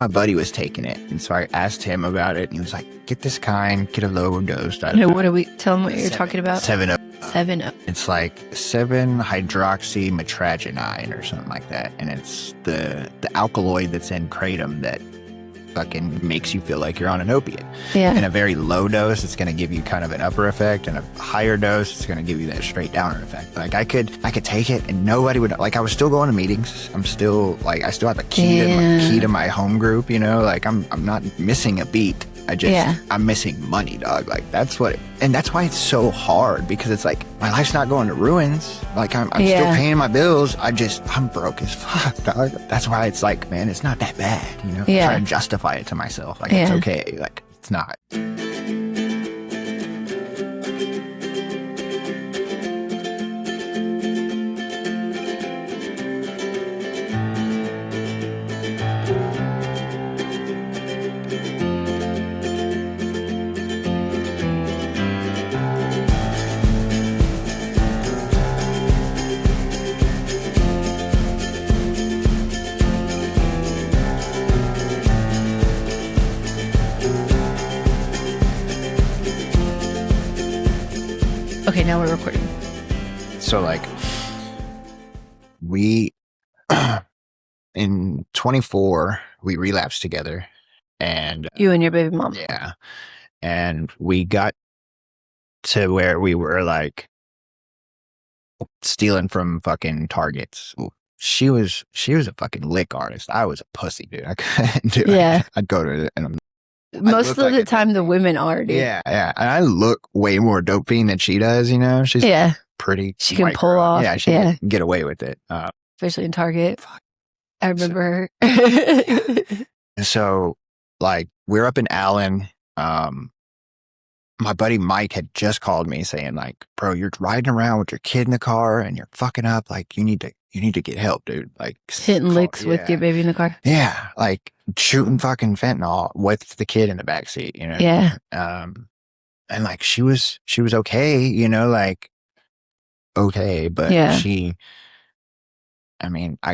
My buddy was taking it, and so I asked him about it, and he was like, get this kind, get a lower dose. What are we, tell them what you're talking about. 7-0. 7-0. It's like 7-hydroxymetragenine or something like that, and it's the alkaloid that's in kratom that fucking makes you feel like you're on an opiate. Yeah. In a very low dose, it's going to give you kind of an upper effect, and a higher dose, it's going to give you that straight downer effect. Like I could take it, and nobody would, like, I was still going to meetings. I'm still like, I still have a key to my home group. You know, like I'm not missing a beat. I'm missing money, dog. Like that's why it's so hard, because it's like my life's not going to ruins. Like I'm still paying my bills. I'm broke as fuck, dog. That's why it's like, man, it's not that bad. You know, I try to justify it to myself. Like it's okay. Like it's not. Okay, now we're recording. So like we in 24 we relapsed together, and you and your baby mom. Yeah. And we got to where we were like stealing from fucking Targets. She was a fucking lick artist. I was a pussy, dude. I couldn't do it. I'd go to it, and most of the time the women are, dude. Yeah. And I look way more dope fiend than she does, you know? She's pretty. She can pull off. Yeah, she can get away with it. Especially in Target. I remember her. So, like, we're up in Allen. My buddy Mike had just called me saying, like, bro, you're riding around with your kid in the car and you're fucking up. Like, you need to get help, dude. Like, hitting licks with your baby in the car. Yeah, like shooting fucking fentanyl with the kid in the backseat, you know? Yeah. And like she was okay, you know, like okay, but I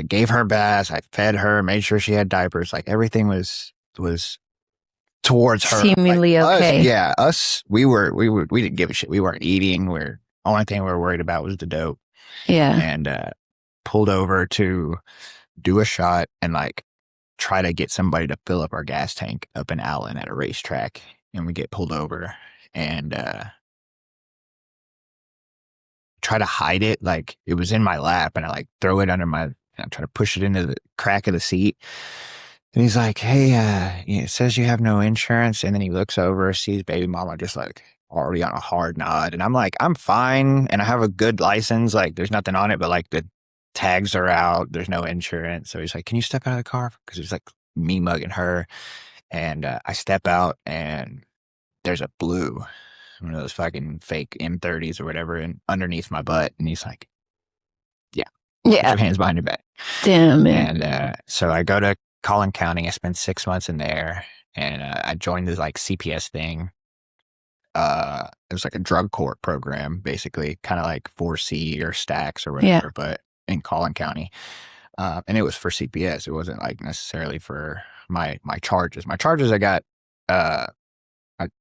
gave her baths, I fed her, made sure she had diapers, like everything was towards her. Seemingly like, okay. We didn't give a shit. We weren't eating. Only thing we were worried about was the dope. Yeah. And pulled over to do a shot and like try to get somebody to fill up our gas tank up in Allen at a racetrack. And we get pulled over and try to hide it. Like it was in my lap, and I like throw it under and I try to push it into the crack of the seat. And he's like, hey, it says you have no insurance. And then he looks over, sees baby mama just like already on a hard nod. And I'm like, I'm fine. And I have a good license. Like there's nothing on it, but like the tags are out. There's no insurance. So he's like, can you step out of the car? Because it was like me mugging her. And I step out and there's a blue, one of those fucking fake M30s or whatever, and underneath my butt. And he's like, put your hands behind your back. Damn, man. And so I go to Collin County. I spent 6 months in there, and I joined this like CPS thing. It was like a drug court program, basically, kind of like 4C or Stacks or whatever, but in Collin County. And it was for CPS. It wasn't like necessarily for my charges. My charges, I got, I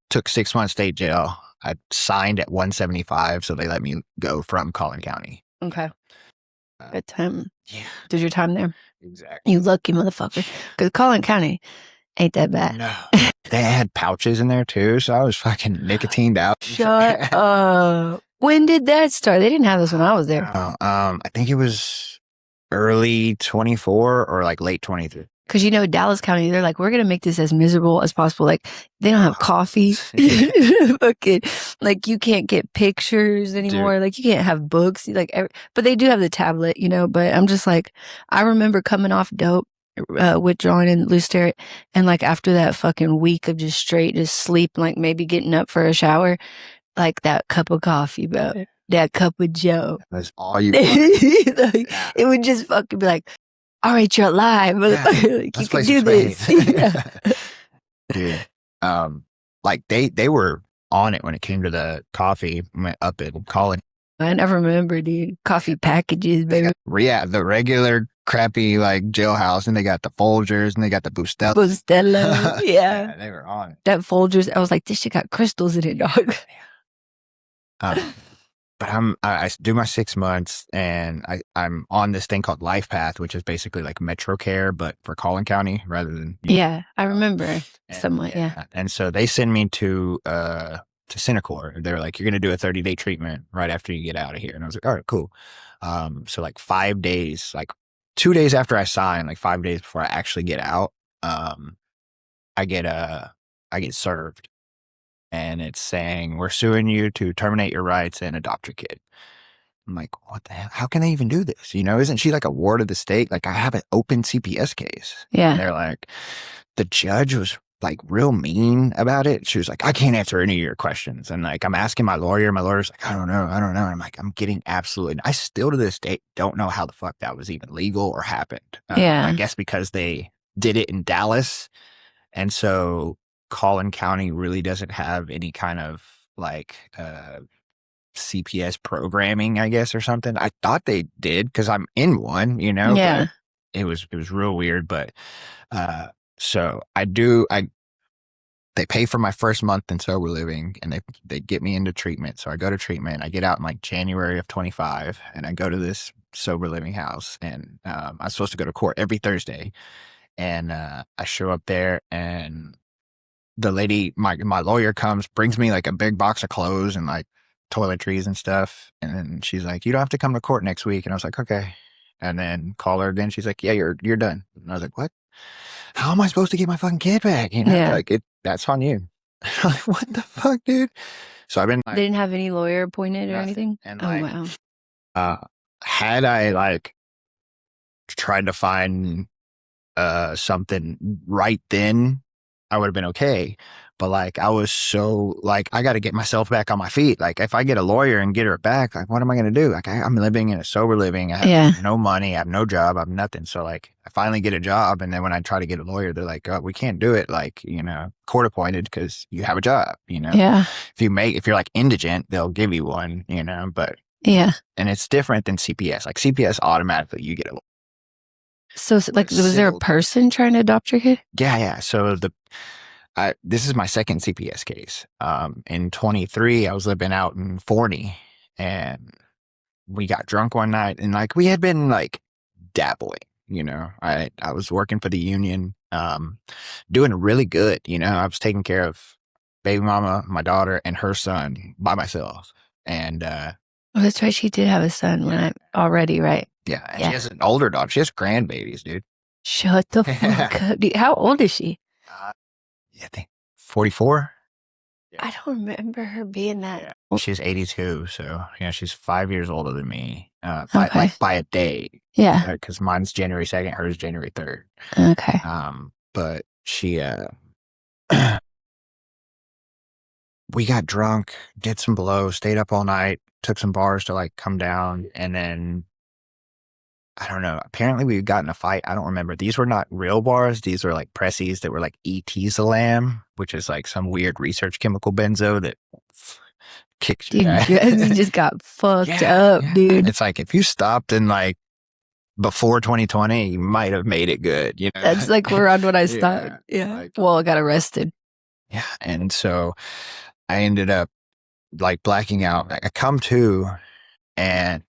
took 6 months state jail. I signed at 175, so they let me go from Collin County. Okay. Good time. Yeah. Did your time there? Exactly. You lucky motherfucker. Because Collin County ain't that bad. No. They had pouches in there too, so I was fucking nicotined out. Shut up. When did that start? They didn't have this when I was there. I think it was early 24 or like late 23. Because, you know, Dallas County, they're like, we're going to make this as miserable as possible. Like, they don't have coffee. Fucking, like, you can't get pictures anymore. Dude. Like, you can't have books. Like, but they do have the tablet, you know. But I'm just like, I remember coming off dope, withdrawing and loose terror. And, like, after that fucking week of just sleep, like maybe getting up for a shower, like that cup of coffee, bro. That cup of Joe. That's all you like, it would just fucking be like, all right, you're alive. Like, you can do this. Dude, like they were on it when it came to the coffee up in Collin. I never remember, dude. Coffee packages, baby. Yeah, the regular crappy like jailhouse, and they got the Folgers and they got the Bustelo. Bustelo, yeah. They were on it. That Folgers, I was like, this shit got crystals in it, dog. But I do my 6 months, and I'm on this thing called Life Path, which is basically like Metro Care, but for Collin County rather than yeah, I remember somewhat. Yeah. And so they send me to Synacor. They're like, you're gonna do a 30-day treatment right after you get out of here, and I was like, all right, cool. So like 5 days, like 2 days after I sign, like 5 days before I actually get out, I get served. And it's saying, we're suing you to terminate your rights and adopt your kid. I'm like, what the hell? How can I even do this? You know, isn't she like a ward of the state? Like, I have an open CPS case. Yeah. And they're like, the judge was like real mean about it. She was like, I can't answer any of your questions. And like, I'm asking my lawyer. My lawyer's like, I don't know. And I'm like, I'm getting absolutely, I still to this day don't know how the fuck that was even legal or happened. Yeah. I guess because they did it in Dallas. And so Collin County really doesn't have any kind of like CPS programming, I guess, or something. I thought they did because I'm in one, you know. Yeah. But it was real weird, but so they pay for my first month in sober living, and they get me into treatment. So I go to treatment. I get out in like January of 25, and I go to this sober living house, and I'm supposed to go to court every Thursday. And I show up there, and the lady, my lawyer comes, brings me like a big box of clothes and like toiletries and stuff. And then she's like, you don't have to come to court next week. And I was like, okay. And then call her again. She's like, yeah, you're done. And I was like, what? How am I supposed to get my fucking kid back? You know, like that's on you. Like, what the fuck, dude? So I've been like, they didn't have any lawyer appointed or anything? And oh, like, wow. Had I like tried to find something right then, I would have been okay. But like, I was so like, I got to get myself back on my feet. Like, if I get a lawyer and get her back, like, what am I going to do? Like, I'm living in a sober living. I have no money. I have no job. I have nothing. So like, I finally get a job. And then when I try to get a lawyer, they're like, oh, we can't do it. Like, you know, court appointed because you have a job, you know? Yeah. If you're like indigent, they'll give you one, you know, but yeah. And it's different than CPS. Like CPS automatically you get a lawyer. So like, was there a person trying to adopt your kid? Yeah. So this is my second CPS case. In 23, I was living out in Forney, and we got drunk one night, and like we had been like dabbling, you know. I was working for the union, doing really good, you know. I was taking care of baby mama, my daughter, and her son by myself. And oh, that's right, she did have a son when already, right? Yeah, and she has an older daughter. She has grandbabies, dude. Shut the fuck up, dude. How old is she? I think 44. I don't remember her being that. Yeah. She's 82, so yeah, she's 5 years older than me, by a day. Yeah, because mine's January 2nd, hers January 3rd. Okay. But she, we got drunk, did some blow, stayed up all night, took some bars to like come down, and then I don't know. Apparently, we got in a fight. I don't remember. These were not real bars. These were like pressies that were like etizolam, which is like some weird research chemical benzo that kicks you. You just got fucked up, dude. It's like if you stopped in like before 2020, you might have made it good. You know, that's like around when I stopped. Yeah. Like, well, I got arrested. Yeah, and so I ended up like blacking out. I come to, and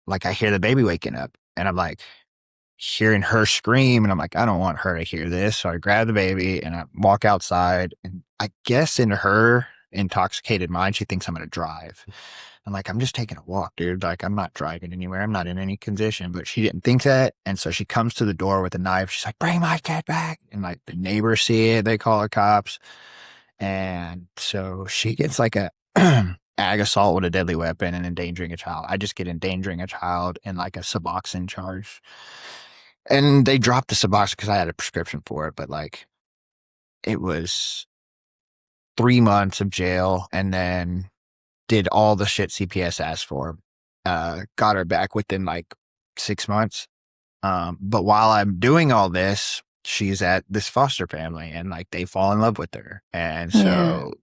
like I hear the baby waking up, and I'm like hearing her scream, and I'm like, I don't want her to hear this. So I grab the baby and I walk outside, and I guess in her intoxicated mind, she thinks I'm going to drive. I'm like, I'm just taking a walk, dude. Like, I'm not driving anywhere. I'm not in any condition. But she didn't think that. And so she comes to the door with a knife. She's like, bring my kid back. And like the neighbors see it. They call the cops. And so she gets like a ag assault with a deadly weapon and endangering a child. I just get endangering a child and like a Suboxone charge. And they dropped the Suboxone because I had a prescription for it. But like, it was 3 months of jail, and then did all the shit CPS asked for. Got her back within like 6 months. But while I'm doing all this, she's at this foster family, and like they fall in love with her. And so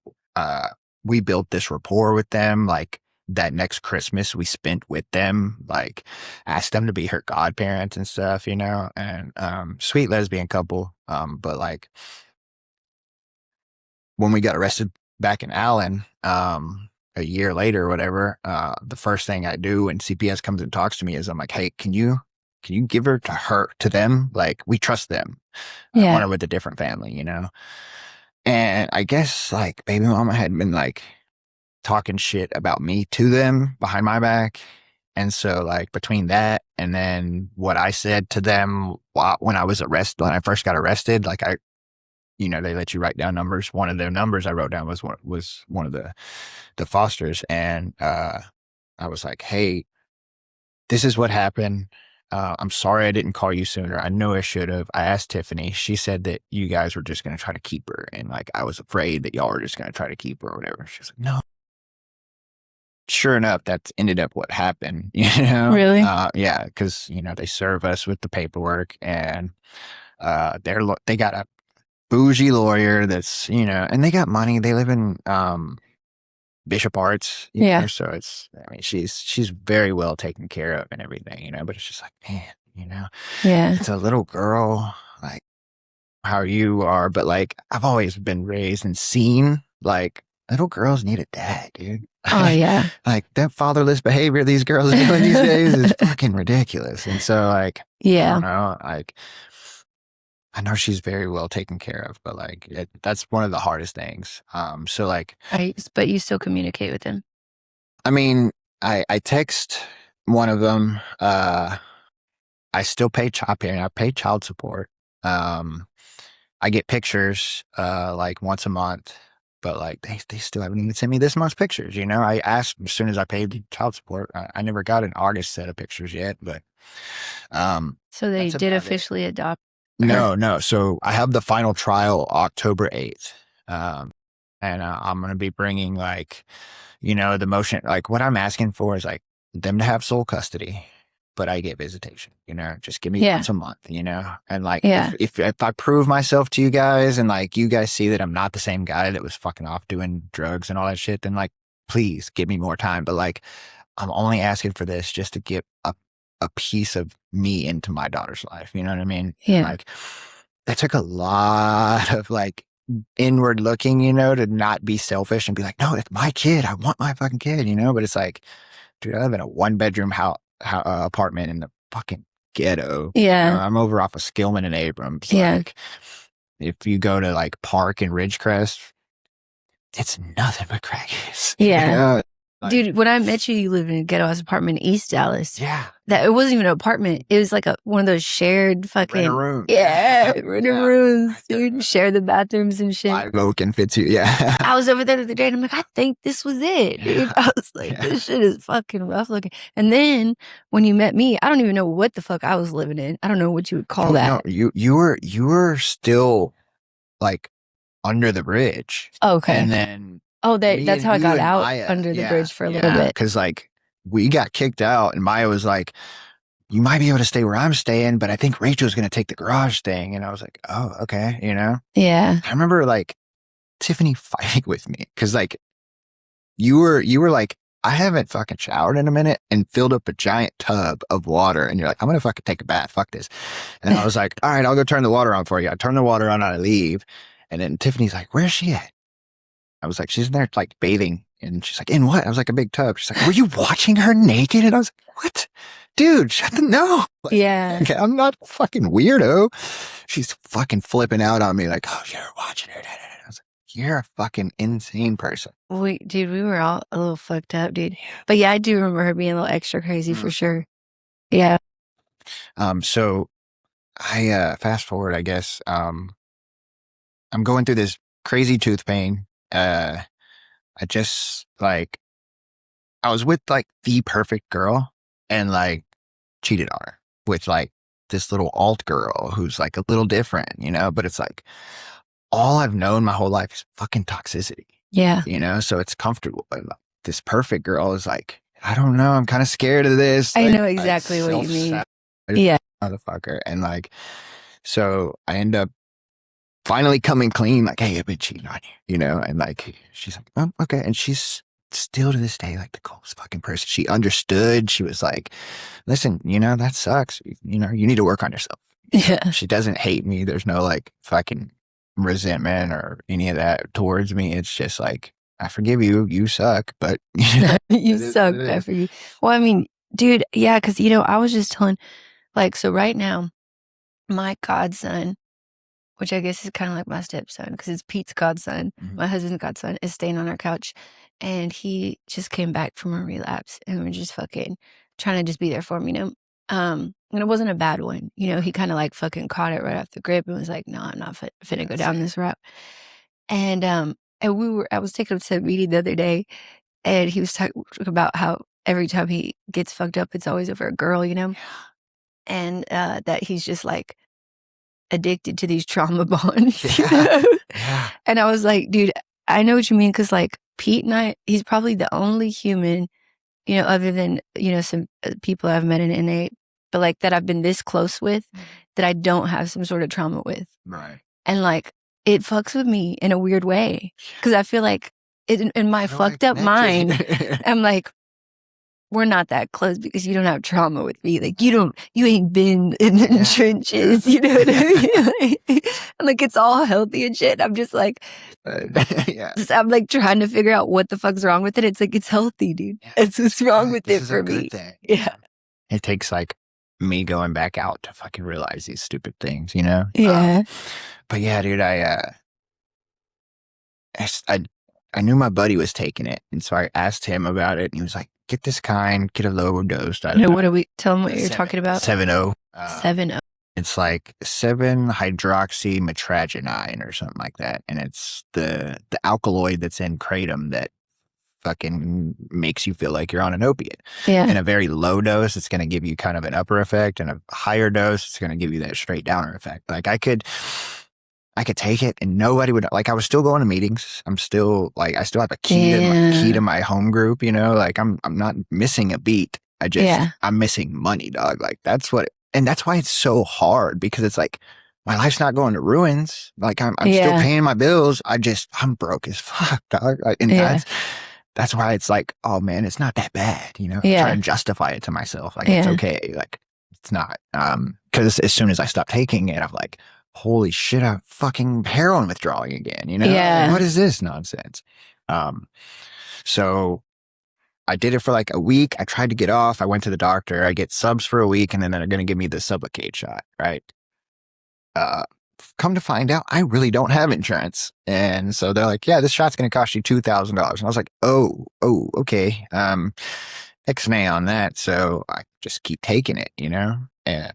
we built this rapport with them. Like that next Christmas we spent with them, like asked them to be her godparents and stuff, you know, and sweet lesbian couple. But like when we got arrested back in Allen, a year later or whatever, the first thing I do when CPS comes and talks to me is I'm like, hey, can you give her to them? Like, we trust them. I don't want her with a different family, you know? And I guess like baby mama had been like talking shit about me to them behind my back. And so like between that and then what I said to them when I first got arrested, like you know, they let you write down numbers. One of their numbers I wrote down was one of the fosters. And, I was like, hey, this is what happened. I'm sorry I didn't call you sooner. I know I should have. I asked Tiffany. She said that you guys were just going to try to keep her. And like, I was afraid that y'all were just going to try to keep her or whatever. She was like, no. Sure enough, that's ended up what happened, you know? Really? Yeah. Cause, you know, they serve us with the paperwork and, they got a bougie lawyer that's, you know, and they got money. They live in, Bishop Arts, you know, so I mean, she's very well taken care of and everything, you know, but it's just like, man, you know, it's a little girl, like how you are, but like, I've always been raised and seen, like, little girls need a dad, dude. Oh, yeah. Like, that fatherless behavior these girls are doing these days is fucking ridiculous. And so, like, I don't know, like, I know she's very well taken care of, but like that's one of the hardest things. So like, but you still communicate with him. I mean, I text one of them. I still pay I pay child support. I get pictures like once a month, but like they still haven't even sent me this month's pictures. You know, I asked as soon as I paid the child support. I never got an August set of pictures yet, but so they did officially adopt. No. So I have the final trial October 8th. And I'm going to be bringing like, you know, the motion, like what I'm asking for is like them to have sole custody, but I get visitation, you know, just give me once a month, you know, and like, if I prove myself to you guys and like, you guys see that I'm not the same guy that was fucking off doing drugs and all that shit, then like, please give me more time. But like, I'm only asking for this just to get a piece of me into my daughter's life. You know what I mean? Yeah. Like that took a lot of like inward looking, you know, to not be selfish and be like, no, it's my kid. I want my fucking kid, you know? But it's like, dude, I live in a 1-bedroom apartment in the fucking ghetto. Yeah. You know, I'm over off of Skillman and Abrams. Yeah. Like, if you go to like Park and Ridgecrest, it's nothing but crackheads. Yeah. You know? Like, dude, when I met you, you lived in a ghetto house apartment in East Dallas. Yeah. That it wasn't even an apartment. It was like one of those shared fucking rooms. Yeah, rooms, dude. Share the bathrooms and shit. 5 oak and fits you. Yeah. I was over there the other day and I'm like, I think this was it, dude. I was like, this shit is fucking rough looking. And then when you met me, I don't even know what the fuck I was living in. I don't know what you would call that. No, you were still like under the bridge. Okay. And then that's how I got out under the bridge for a little bit. Because like we got kicked out and Maya was like, you might be able to stay where I'm staying, but I think Rachel's going to take the garage thing. And I was like, oh, okay. You know? Yeah. I remember like Tiffany fighting with me because like you were like, I haven't fucking showered in a minute and filled up a giant tub of water. And you're like, I'm going to fucking take a bath. Fuck this. And I was like, all right, I'll go turn the water on for you. I turn the water on and I leave. And then Tiffany's like, where's she at? I was like, she's in there like bathing. And she's like, in what? I was like, a big tub. She's like, were you watching her naked? And I was like, what? Dude, shut the no. Like, yeah. Okay, I'm not a fucking weirdo. She's fucking flipping out on me like, oh, you're watching her. I was like, you're a fucking insane person. Dude, we were all a little fucked up, dude. But yeah, I do remember her being a little extra crazy for sure. Yeah. So I fast forward, I guess. I'm going through this crazy tooth pain. I just like I was with like the perfect girl and like cheated on her with like this little alt girl who's like a little different, you know, but it's like all I've known my whole life is fucking toxicity. Yeah. You know, so it's comfortable. But like, this perfect girl is like, I don't know, I'm kind of scared of this. I know exactly what you mean. Yeah. Motherfucker. And like, so I end up finally coming clean, like, hey, I've been cheating on you, you know? And like, she's like, oh, okay. And she's still to this day, like the coolest fucking person. She understood. She was like, listen, that sucks. You need to work on yourself. Yeah. She doesn't hate me. There's no like fucking resentment or any of that towards me. It's just like, I forgive you. You suck, but you suck. I forgive. Well, I mean, dude, yeah, because I was just telling, like, so right now, my godson, which I guess is kind of like my stepson, because it's Pete's godson, my husband's godson, is staying on our couch, and he just came back from a relapse, and we're just fucking trying to just be there for him, and it wasn't a bad one, he kind of like fucking caught it right off the grip and was like, no, I'm not finna go down this route. And I was taking him to a meeting the other day, and he was talking about how every time he gets fucked up, it's always over a girl, and that he's just like addicted to these trauma bonds. Yeah. And I was like, dude, I know what you mean, because like Pete and I, he's probably the only human, other than some people I've met in NA, but like that I've been this close with, that I don't have some sort of trauma with. Right. And like it fucks with me in a weird way, because I feel like in my fucked up mind, I'm like, we're not that close because you don't have trauma with me. Like you ain't been in the trenches, you know what I mean? And like it's all healthy and shit. I'm just like, I'm like trying to figure out what the fuck's wrong with it. It's like, it's healthy, dude. It's what's wrong with it for me. Yeah. It takes like me going back out to fucking realize these stupid things, Yeah. But yeah, dude, I knew my buddy was taking it, and so I asked him about it, and he was like, get this kind, get a lower dose. Tell him what you're talking about. 7-0. 7-0. It's like 7-hydroxymetragenine or something like that, and it's the alkaloid that's in kratom that fucking makes you feel like you're on an opiate. Yeah. In a very low dose, it's going to give you kind of an upper effect, and a higher dose, it's going to give you that straight downer effect. Like I could take it and nobody would, like, I was still going to meetings. I'm still like, I still have a key to my home group, like I'm not missing a beat. I'm missing money, dog. Like that's why it's so hard, because it's like, my life's not going to ruins. Like I'm still paying my bills. I'm broke as fuck, dog. And that's why it's like, oh man, it's not that bad, I try to justify it to myself. Like it's okay. Like it's not, cause as soon as I stopped taking it, I'm like, holy shit, I'm fucking heroin withdrawing again, Yeah. Like, what is this nonsense? So I did it for like a week. I tried to get off. I went to the doctor. I get subs for a week, and then they're going to give me the Sublocade shot, right? Come to find out, I really don't have insurance. And so they're like, yeah, this shot's going to cost you $2,000. And I was like, oh, okay. X-nay on that. So I just keep taking it, and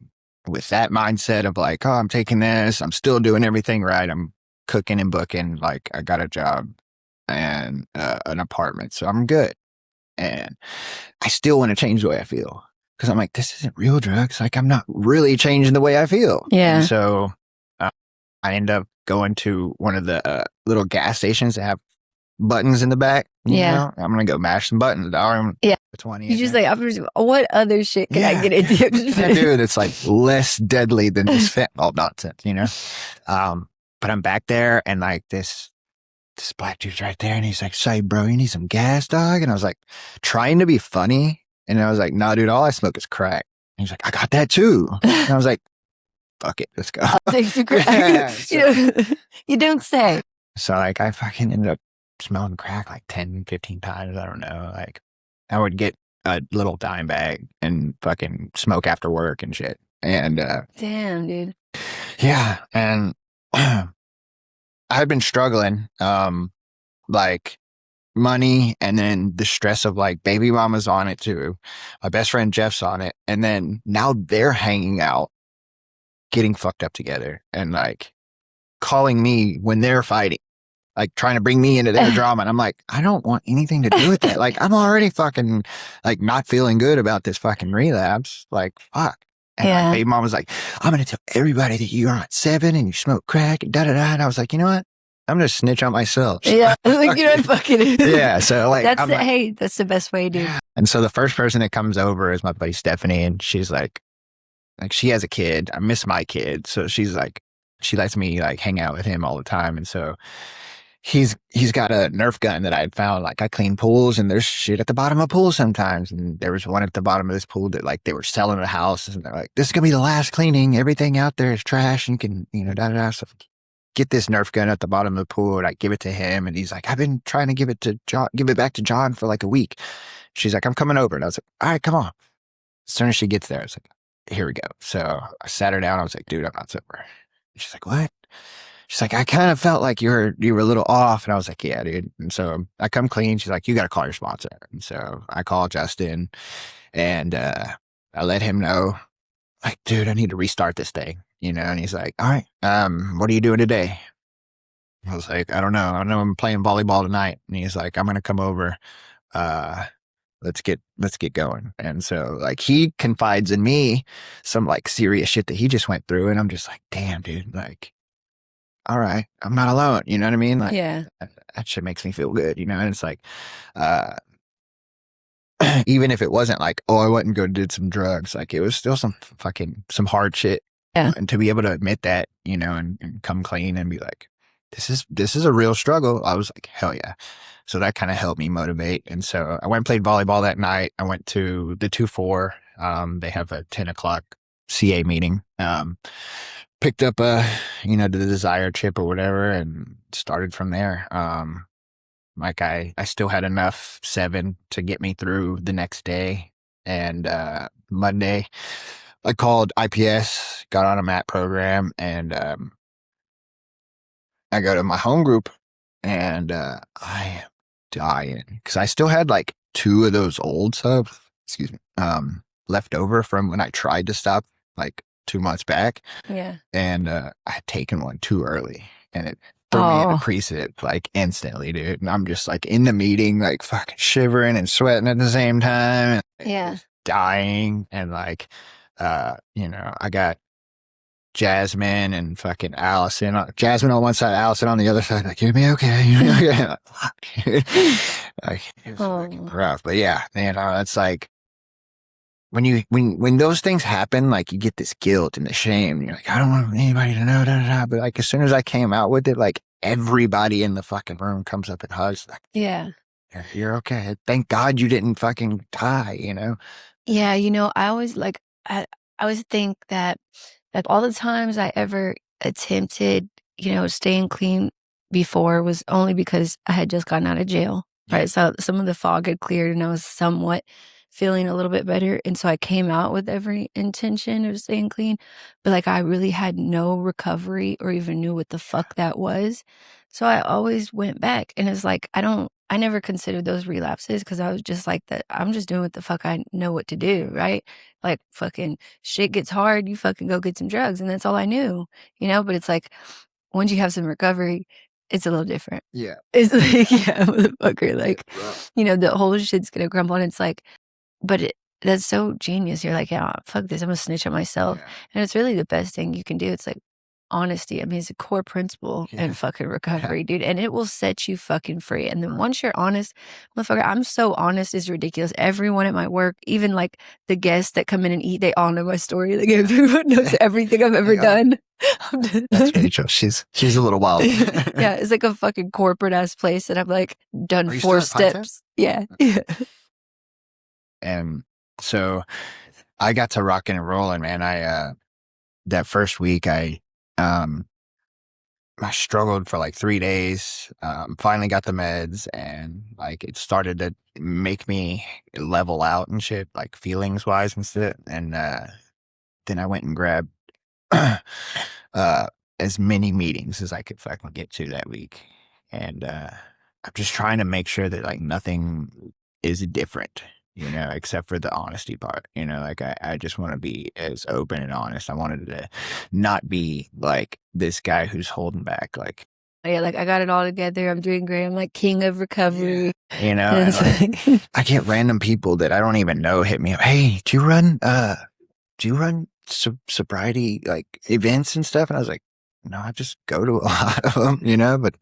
with that mindset of like, oh, I'm taking this, I'm still doing everything right. I'm cooking and booking. Like I got a job and an apartment, so I'm good. And I still want to change the way I feel, because I'm like, this isn't real drugs. Like I'm not really changing the way I feel. Yeah. And so I end up going to one of the little gas stations that have buttons in the back. You know? I'm gonna go mash some buttons. Yeah. 20. You just like, what other shit can I get into? Dude, it's like less deadly than this fentanyl nonsense, But I'm back there, and like this black dude's right there, and he's like, say, bro, you need some gas, dog? And I was like, trying to be funny, and I was like, nah, dude, all I smoke is crack. And he's like, I got that too. And I was like, fuck it, let's go. I'll take some crack. You don't say. So like I fucking ended up smelling crack like 10, 15 times. I don't know. Like I would get a little dime bag and fucking smoke after work and shit. And damn, dude. Yeah. And I had been struggling, like money, and then the stress of like baby mama's on it too. My best friend Jeff's on it. And then now they're hanging out, getting fucked up together, and like calling me when they're fighting, like trying to bring me into their drama. And I'm like, I don't want anything to do with that. Like I'm already fucking like not feeling good about this fucking relapse. Like fuck. And my baby mom was like, I'm going to tell everybody that you're on 7 and you smoke crack and da-da-da. And I was like, you know what? I'm going to snitch on myself. Yeah. Like, fucking. Yeah. So like, hey, that's the best way, dude. Yeah. And so the first person that comes over is my buddy Stephanie. And she's like she has a kid. I miss my kid. So she's like, she lets me like hang out with him all the time. And so he's got a Nerf gun that I had found. Like I clean pools and there's shit at the bottom of pools sometimes. And there was one at the bottom of this pool that like they were selling a house and they're like, this is gonna be the last cleaning. Everything out there is trash and you can, da da da. So get this Nerf gun at the bottom of the pool and I give it to him and he's like, I've been trying to give it back to John for like a week. She's like, I'm coming over. And I was like, all right, come on. As soon as she gets there, I was like, here we go. So I sat her down. I was like, dude, I'm not sober. And she's like, what? She's like, I kind of felt like you were a little off. And I was like, yeah, dude. And so I come clean. She's like, you got to call your sponsor. And so I call Justin and I let him know, like, dude, I need to restart this thing, and he's like, all right, what are you doing today? I was like, I don't know. I'm playing volleyball tonight. And he's like, I'm going to come over. Uh, let's get going. And so like he confides in me some like serious shit that he just went through. And I'm just like, damn, dude, like, all right, I'm not alone. You know what I mean? Like, Yeah. that shit makes me feel good, and it's like, uh, even if it wasn't like, oh, I went and go did some drugs, like it was still some hard shit. Yeah. And to be able to admit that, and come clean and be like, this is a real struggle. I was like, hell yeah. So that kind of helped me motivate. And so I went and played volleyball that night. I went to the 2-4. They have a 10 o'clock CA meeting. Picked up the Desire chip or whatever and started from there. Like I still had enough 7 to get me through the next day. And Monday I called IPS, got on a MAT program, and I go to my home group and I am dying because I still had like 2 of those old subs, excuse me, left over from when I tried to stop like 2 months back. Yeah. And I had taken one too early and it threw me in a precip like instantly, dude. And I'm just like in the meeting, like fucking shivering and sweating at the same time. And Yeah. dying. And like, I got Jasmine and fucking Allison. Jasmine on one side, Allison on the other side. Like, you be okay? You be okay? Like, fuck, dude. Like, it was fucking rough. But yeah, it's like when those things happen, like you get this guilt and the shame. And you're like, I don't want anybody to know. Da, da, da. But like as soon as I came out with it, like everybody in the fucking room comes up and hugs. Like, yeah, you're okay. Thank God you didn't fucking die. Yeah, I always I always think that like all the times I ever attempted, staying clean before was only because I had just gotten out of jail, right? So some of the fog had cleared and I was somewhat feeling a little bit better. And so I came out with every intention of staying clean, but like I really had no recovery or even knew what the fuck that was. So I always went back and it's like, I never considered those relapses because I was just like that. I'm just doing what the fuck I know what to do, right? Like fucking shit gets hard, you fucking go get some drugs, and that's all I knew, But it's like once you have some recovery, it's a little different. Yeah, it's like yeah, motherfucker, like the whole shit's gonna crumble, and it's like, but that's so genius. You're like, yeah, fuck this, I'm gonna snitch on myself, and it's really the best thing you can do. It's like honesty. I mean, it's a core principle in fucking recovery, dude. And it will set you fucking free. And then once you're honest, motherfucker, I'm so honest, it's ridiculous. Everyone at my work, even like the guests that come in and eat, they all know my story. Like everyone knows everything I've ever done. That's Rachel. She's a little wild. Yeah, it's like a fucking corporate ass place that I've like done 4 steps. Yeah. And so I got to rocking and rolling, man. I that first week I struggled for like 3 days, finally got the meds and like it started to make me level out and shit, like feelings wise and shit. And then I went and grabbed as many meetings as I could fucking get to that week. And I'm just trying to make sure that like nothing is different, except for the honesty part. Like I just want to be as open and honest. I wanted to not be like this guy who's holding back. Like, yeah, like I got it all together. I'm doing great. I'm like king of recovery. And like, I get random people that I don't even know hit me up. Hey, do you run sobriety like events and stuff? And I was like, no, I just go to a lot of them, but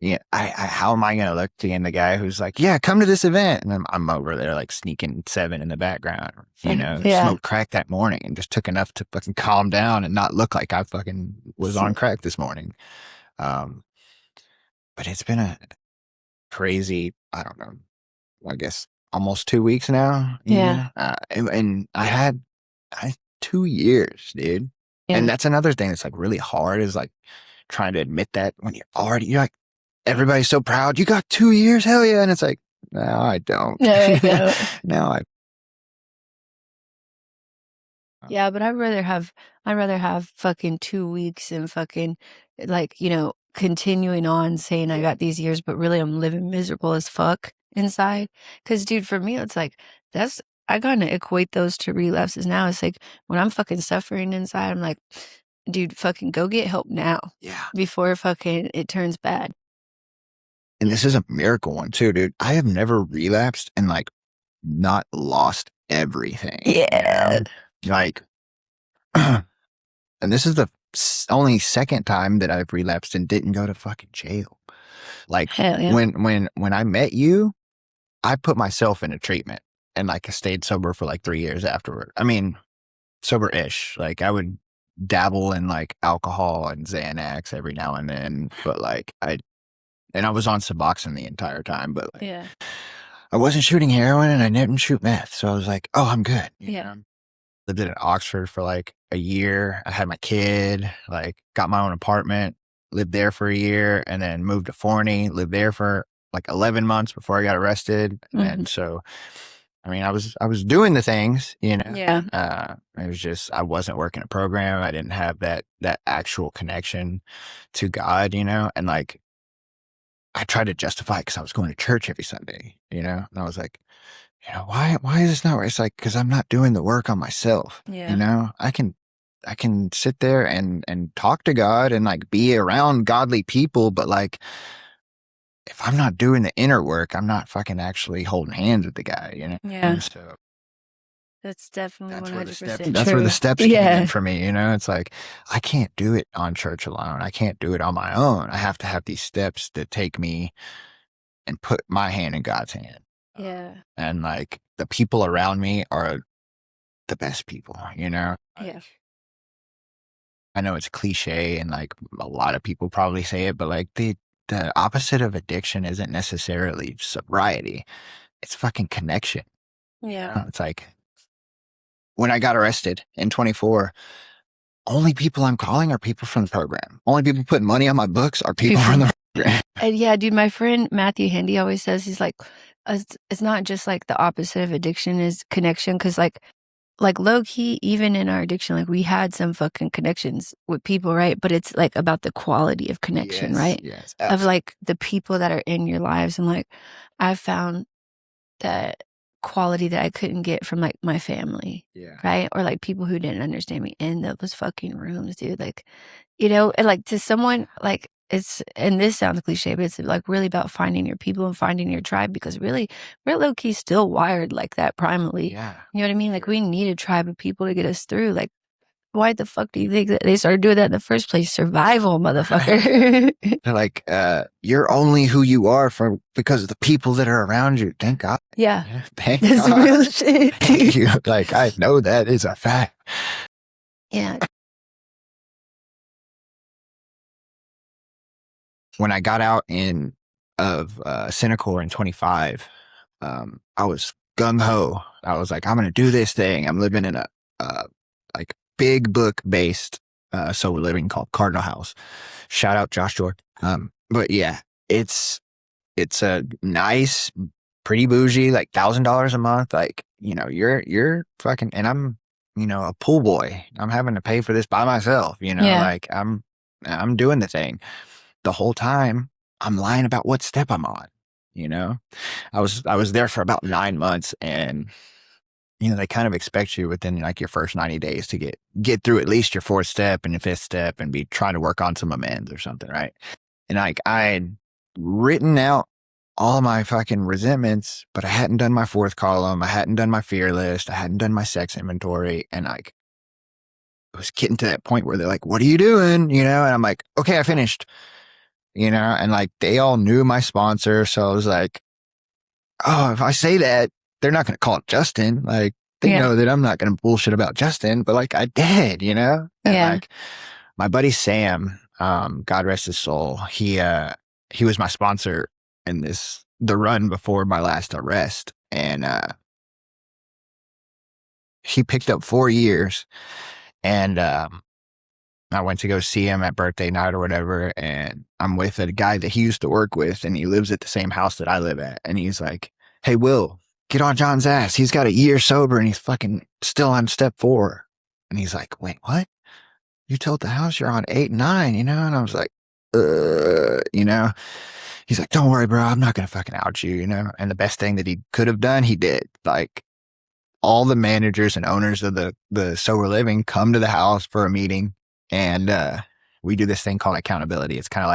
yeah, how am I going to look to the guy who's like, yeah, come to this event. And I'm over there like sneaking 7 in the background, smoked crack that morning and just took enough to fucking calm down and not look like I fucking was on crack this morning. but it's been a crazy, I don't know, I guess almost 2 weeks now. Yeah. And I 2 years, dude. Yeah. And that's another thing that's like really hard is like trying to admit that when you're like, everybody's so proud. You got 2 years, hell yeah. And it's like, no, I don't. No, I don't. No, I. Yeah, but I'd rather have fucking 2 weeks and fucking like, continuing on saying I got these years, but really I'm living miserable as fuck inside. Cause dude, for me, it's like, I gotta equate those to relapses now. It's like when I'm fucking suffering inside, I'm like, dude, fucking go get help now. Yeah. Before fucking it turns bad. And this is a miracle one too, dude. I have never relapsed and like not lost everything. Yeah. Like, and this is the only second time that I've relapsed and didn't go to fucking jail. Like, hell yeah. when I met you, I put myself into treatment and like I stayed sober for like 3 years afterward. I mean, sober-ish. Like I would dabble in like alcohol and Xanax every now and then, but like I was on Suboxone the entire time, but like, Yeah. I wasn't shooting heroin and I didn't shoot meth. So I was like, oh, I'm good. Yeah. Lived in Oxford for like a year. I had my kid, like got my own apartment, lived there for a year, and then moved to Forney, lived there for like 11 months before I got arrested. And so, I mean, I was doing the things, Yeah. It was just, I wasn't working a program. I didn't have that actual connection to God, and like, I tried to justify it because I was going to church every Sunday, and I was like, why is this not right? It's like, because I'm not doing the work on myself. Yeah. I can sit there and talk to God and like be around godly people, but like if I'm not doing the inner work, I'm not fucking actually holding hands with the guy. Yeah. And so That's definitely 100% true. that's where the steps came in for me. It's like I can't do it on church alone. I can't do it on my own. I have to have these steps that take me and put my hand in God's hand. Yeah. And like the people around me are the best people, Yeah. I know it's cliche and like a lot of people probably say it, but like the opposite of addiction isn't necessarily sobriety. It's fucking connection. Yeah. It's like when I got arrested in 24, only people I'm calling are people from the program. Only people putting money on my books are people from the program. And yeah, dude, my friend Matthew Handy always says, he's like, it's not just like the opposite of addiction is connection. Cause like low key, even in our addiction, like we had some fucking connections with people, right? But it's like about the quality of connection, right? Yes. Of like the people that are in your lives. And like, I found that quality that I couldn't get from like my family. Yeah. Right. Or like people who didn't understand me in those fucking rooms, dude. Like, and like to someone like, and this sounds cliche, but it's like really about finding your people and finding your tribe because really we're low key still wired like that primally. Yeah. You know what I mean? Like we need a tribe of people to get us through. Like, why the fuck do you think that they started doing that in the first place? Survival, motherfucker. They're like, you're only who you are because of the people that are around you. Thank God. Yeah. Thank That's God. real shit. Thank you. Like, I know that is a fact. Yeah. When I got out of Cinecor in 25, I was gung ho. I was like, I'm going to do this thing. I'm living in a like big book based sober living called Cardinal House. Shout out Josh George. But yeah, it's a nice, pretty bougie, like $1,000 a month. Like, you're fucking, and I'm, a pool boy. I'm having to pay for this by myself, Yeah. like I'm doing the thing. The whole time I'm lying about what step I'm on, I was there for about 9 months and, they kind of expect you within like your first 90 days to get through at least your fourth step and your fifth step and be trying to work on some amends or something. Right. And like I had written out all my fucking resentments, but I hadn't done my fourth column. I hadn't done my fear list. I hadn't done my sex inventory. And like, it was getting to that point where they're like, what are you doing? And I'm like, okay, I finished. And like they all knew my sponsor. So I was like, oh, if I say that, they're not going to call it Justin. Like they know that I'm not going to bullshit about Justin, but like I did, And like my buddy Sam, God rest his soul, he he was my sponsor in the run before my last arrest. And he picked up 4 years. And I went to go see him at birthday night or whatever. And I'm with a guy that he used to work with, and he lives at the same house that I live at. And he's like, hey, Will, get on John's ass. He's got a year sober and he's fucking still on step 4. And he's like, wait, what? You told the house you're on 8 and 9, you know? And I was like, you know? He's like, don't worry, bro. I'm not going to fucking out you, you know? And the best thing that he could have done, he did. Like, all the managers and owners of the sober living come to the house for a meeting, and we do this thing called accountability. It's kind of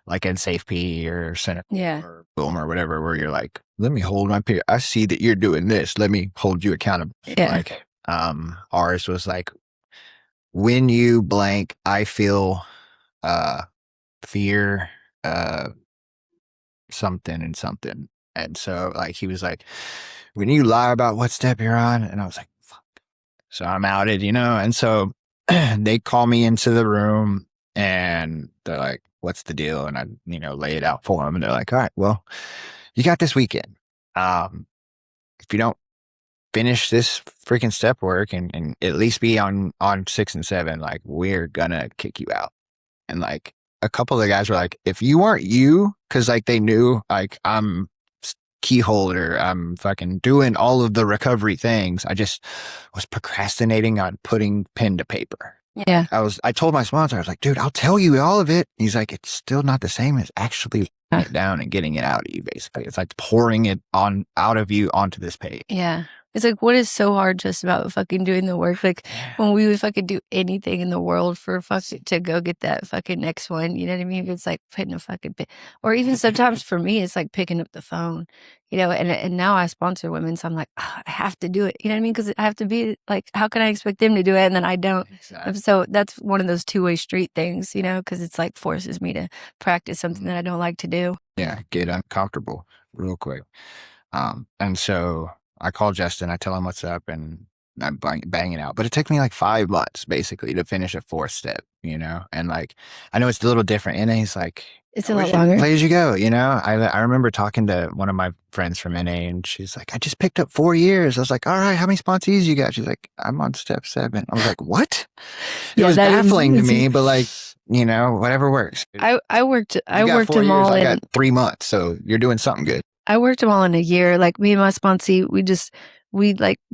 like in Safe P or Center or Boom or whatever, where you're like, let me hold my peer. I see that you're doing this. Let me hold you accountable. Yeah. Like, ours was like, when you blank, I feel fear, something and something. And so like he was like, when you lie about what step you're on, and I was like, fuck. So I'm outed, you know? And so they call me into the room and they're like, what's the deal? And I, you know, lay it out for them. And they're like, all right, well, you got this weekend. If you don't finish this freaking step work and at least be on 6 and 7, like, we're gonna kick you out. And like a couple of the guys were like, if you weren't you, because like they knew like I'm key holder, I'm fucking doing all of the recovery things, I just was procrastinating on putting pen to paper. Yeah. I told my sponsor, I was like, dude, I'll tell you all of it. He's like, it's still not the same as actually writing it down and getting it out of you, basically. It's like pouring it out of you onto this page. Yeah. It's like, what is so hard just about fucking doing the work? Like, when we would fucking do anything in the world for fucking to go get that fucking next one, you know what I mean? It's like putting a fucking or even sometimes for me, it's like picking up the phone, you know. And now I sponsor women, so I'm like, oh, I have to do it, you know what I mean? Because I have to be like, how can I expect them to do it and then I don't? Exactly. So that's one of those two-way street things, you know, because it's like forces me to practice something that I don't like to do. Yeah, get uncomfortable real quick. And so I call Justin, I tell him what's up, and I'm banging out. But it took me like 5 months basically to finish a 4th step, you know? And like, I know it's a little different. And he's like, it's a lot longer. Play as you go, you know? I remember talking to one of my friends from NA, and she's like, I just picked up 4 years. I was like, all right, how many sponsees you got? She's like, I'm on step 7. I was like, what? It was baffling to me, but like, you know, whatever works. I worked them all in. I got 3 months, so you're doing something good. I worked them all in a year. Like, me and my sponsee, we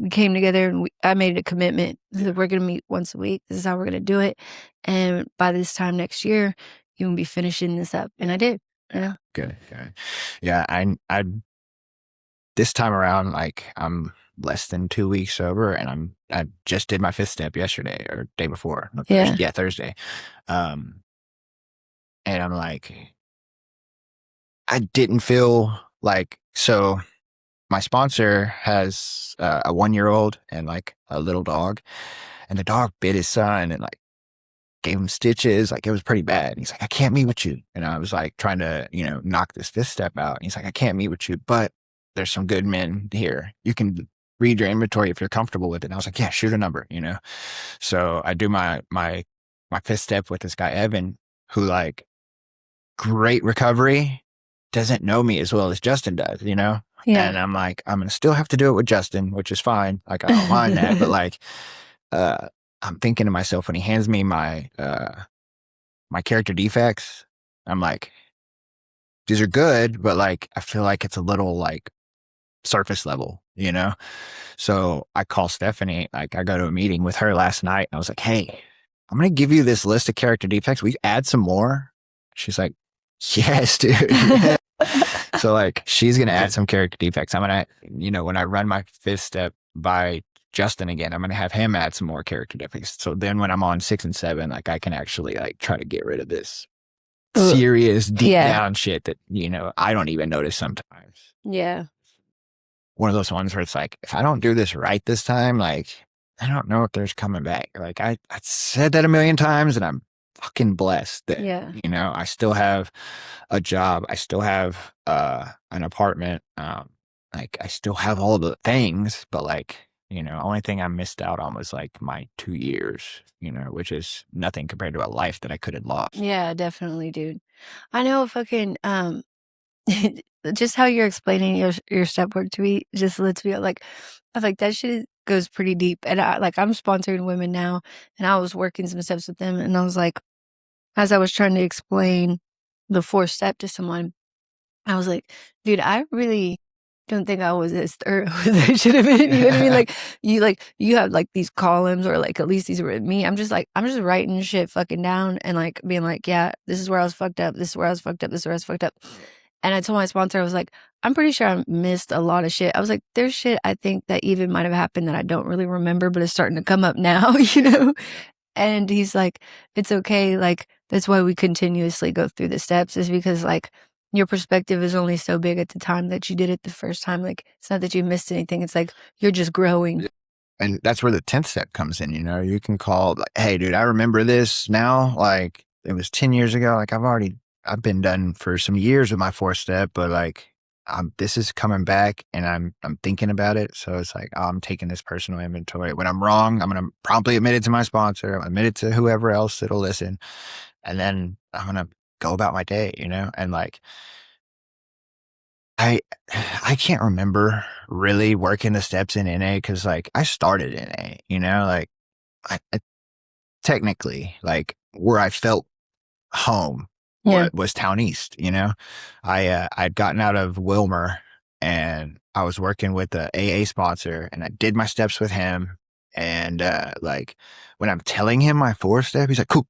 came together and I made a commitment that we're going to meet once a week. This is how we're going to do it. And by this time next year, you will be finishing this up. And I did. Yeah. Good. Yeah. I this time around, like, I'm less than 2 weeks sober, and I just did my 5th step yesterday or day before. Thursday. And I'm like, I didn't feel like, so my sponsor has a 1-year-old and like a little dog, and the dog bit his son and like gave him stitches. Like, it was pretty bad. And he's like, I can't meet with you. And I was like trying to, you know, knock this 5th step out. And he's like, I can't meet with you, but there's some good men here. You can read your inventory if you're comfortable with it. And I was like, yeah, shoot a number, you know? So I do my 5th step with this guy, Evan, who, like, great recovery, doesn't know me as well as Justin does, you know? Yeah. And I'm like, I'm going to still have to do it with Justin, which is fine. Like, I don't mind that. But like, I'm thinking to myself, when he hands me my character defects, I'm like, these are good, but like, I feel like it's a little like surface level, you know? So I call Stephanie, like, I go to a meeting with her last night. And I was like, hey, I'm going to give you this list of character defects. We add some more. She's like, yes, dude. So like, she's going to add some character defects. I'm going to, you know, when I run my 5th step by Justin again, I'm going to have him add some more character defects. So then when I'm on 6 and 7, like, I can actually like try to get rid of this serious deep down shit that, you know, I don't even notice sometimes. Yeah. One of those ones where it's like, if I don't do this right this time, like, I don't know if there's coming back. Like, I said that a million times, and I'm fucking blessed that, you know, I still have a job. I still have an apartment. Like, I still have all of the things, but like, Only thing I missed out on was like my 2 years, which is nothing compared to a life that I could have lost. Yeah, definitely, dude. I know fucking just how you're explaining your step work to me just lets me like I'm like that shit goes pretty deep. And I'm sponsoring women now, and I was working some steps with them, and I was like, as I was trying to explain the fourth step to someone, I was like, dude, I really don't think I was as thorough as I should have been. You know what I mean? You have like these columns, or like at least these were me. I'm just writing shit fucking down and like being like, yeah, this is where I was fucked up. This is where I was fucked up. This is where I was fucked up. And I told my sponsor, I was like, I'm pretty sure I missed a lot of shit. I was like, there's shit I think that even might have happened that I don't really remember, but it's starting to come up now, you know? And he's like, it's okay. Like, that's why we continuously go through the steps, is because like your perspective is only so big at the time that you did it the first time. Like, it's not that you missed anything. It's like, you're just growing. And that's where the 10th step comes in. You can call like, hey, dude, I remember this now. Like, it was 10 years ago. Like, I've been done for some years with my fourth step, but like, this is coming back, and I'm thinking about it. So it's like, I'm taking this personal inventory. When I'm wrong, I'm going to promptly admit it to my sponsor. I'm admit it to whoever else that'll listen. And then I'm going to go about my day, and like, I can't remember really working the steps in NA, because like I started in NA, like I technically, like where I felt home was Town East. I'd gotten out of Wilmer, and I was working with the AA sponsor, and I did my steps with him. And like when I'm telling him my fourth step, he's like, cool.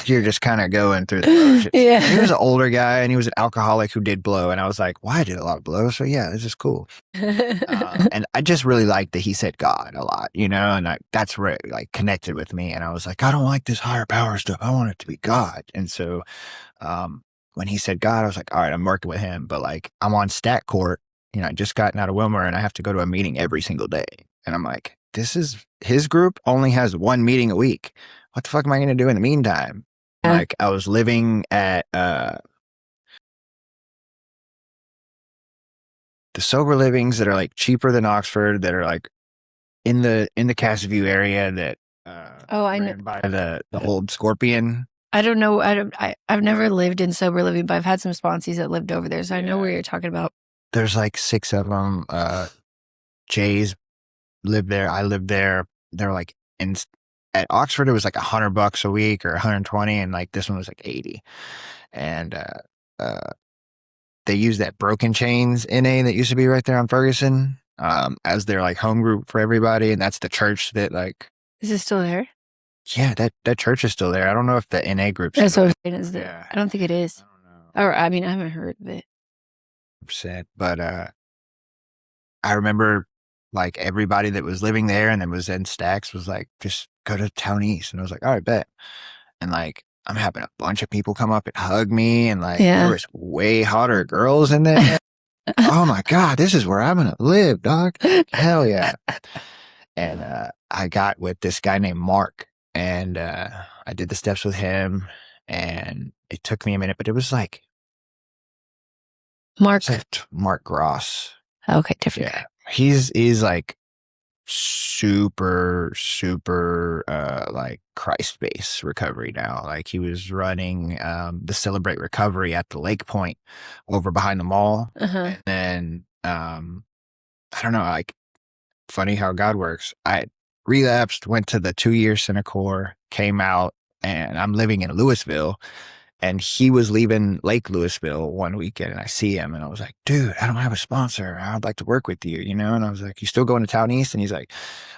You're just kind of going through the motions. Yeah. He was an older guy, and he was an alcoholic who did blow. And I was like, well, I did a lot of blow. So yeah, this is cool. And I just really liked that he said God a lot, and that's where it like connected with me. And I was like, I don't like this higher power stuff. I want it to be God. And so when he said God, I was like, all right, I'm working with him. But like, I'm on stat court, I just gotten out of Wilmer, and I have to go to a meeting every single day. And I'm like, his group only has one meeting a week. What the fuck am I going to do in the meantime? Like, I was living at the sober livings that are like cheaper than Oxford, that are like in the Cassview area, that I know, by the old Scorpion. I don't know. I've never lived in sober living, but I've had some sponsees that lived over there, so I know where you're talking about. There's like 6 of them. Jay's lived there. I lived there. They're like at Oxford, it was like $100 a week or 120, and like this one was like 80. And they use that Broken Chains NA that used to be right there on Ferguson as their like home group for everybody, and that's the church that like. Is it still there? Yeah, that church is still there. I don't know if the NA group's That's still what I'm saying. Is that Yeah. I don't think it is. I don't know. Or I mean, I haven't heard of it. Upset, but I remember like everybody that was living there and that was in Stacks was like, just go to Town East. And I was like, all right, bet. And like, I'm having a bunch of people come up and hug me, and like there was way hotter girls in there. Oh my God, this is where I'm gonna live, dog. Hell yeah. And I got with this guy named Mark, and I did the steps with him, and it took me a minute, but it was like Mark Gross. Okay, different guy. He's like super like Christ-based recovery now. Like, he was running the Celebrate Recovery at the Lake Point over behind the mall. And then I don't know, like, funny how God works. I relapsed, went to the 2-year Centacor, came out, and I'm living in Louisville. And he was leaving Lake Louisville one weekend, and I see him, and I was like, dude, I don't have a sponsor. I'd like to work with you, And I was like, you still going to Town East? And he's like,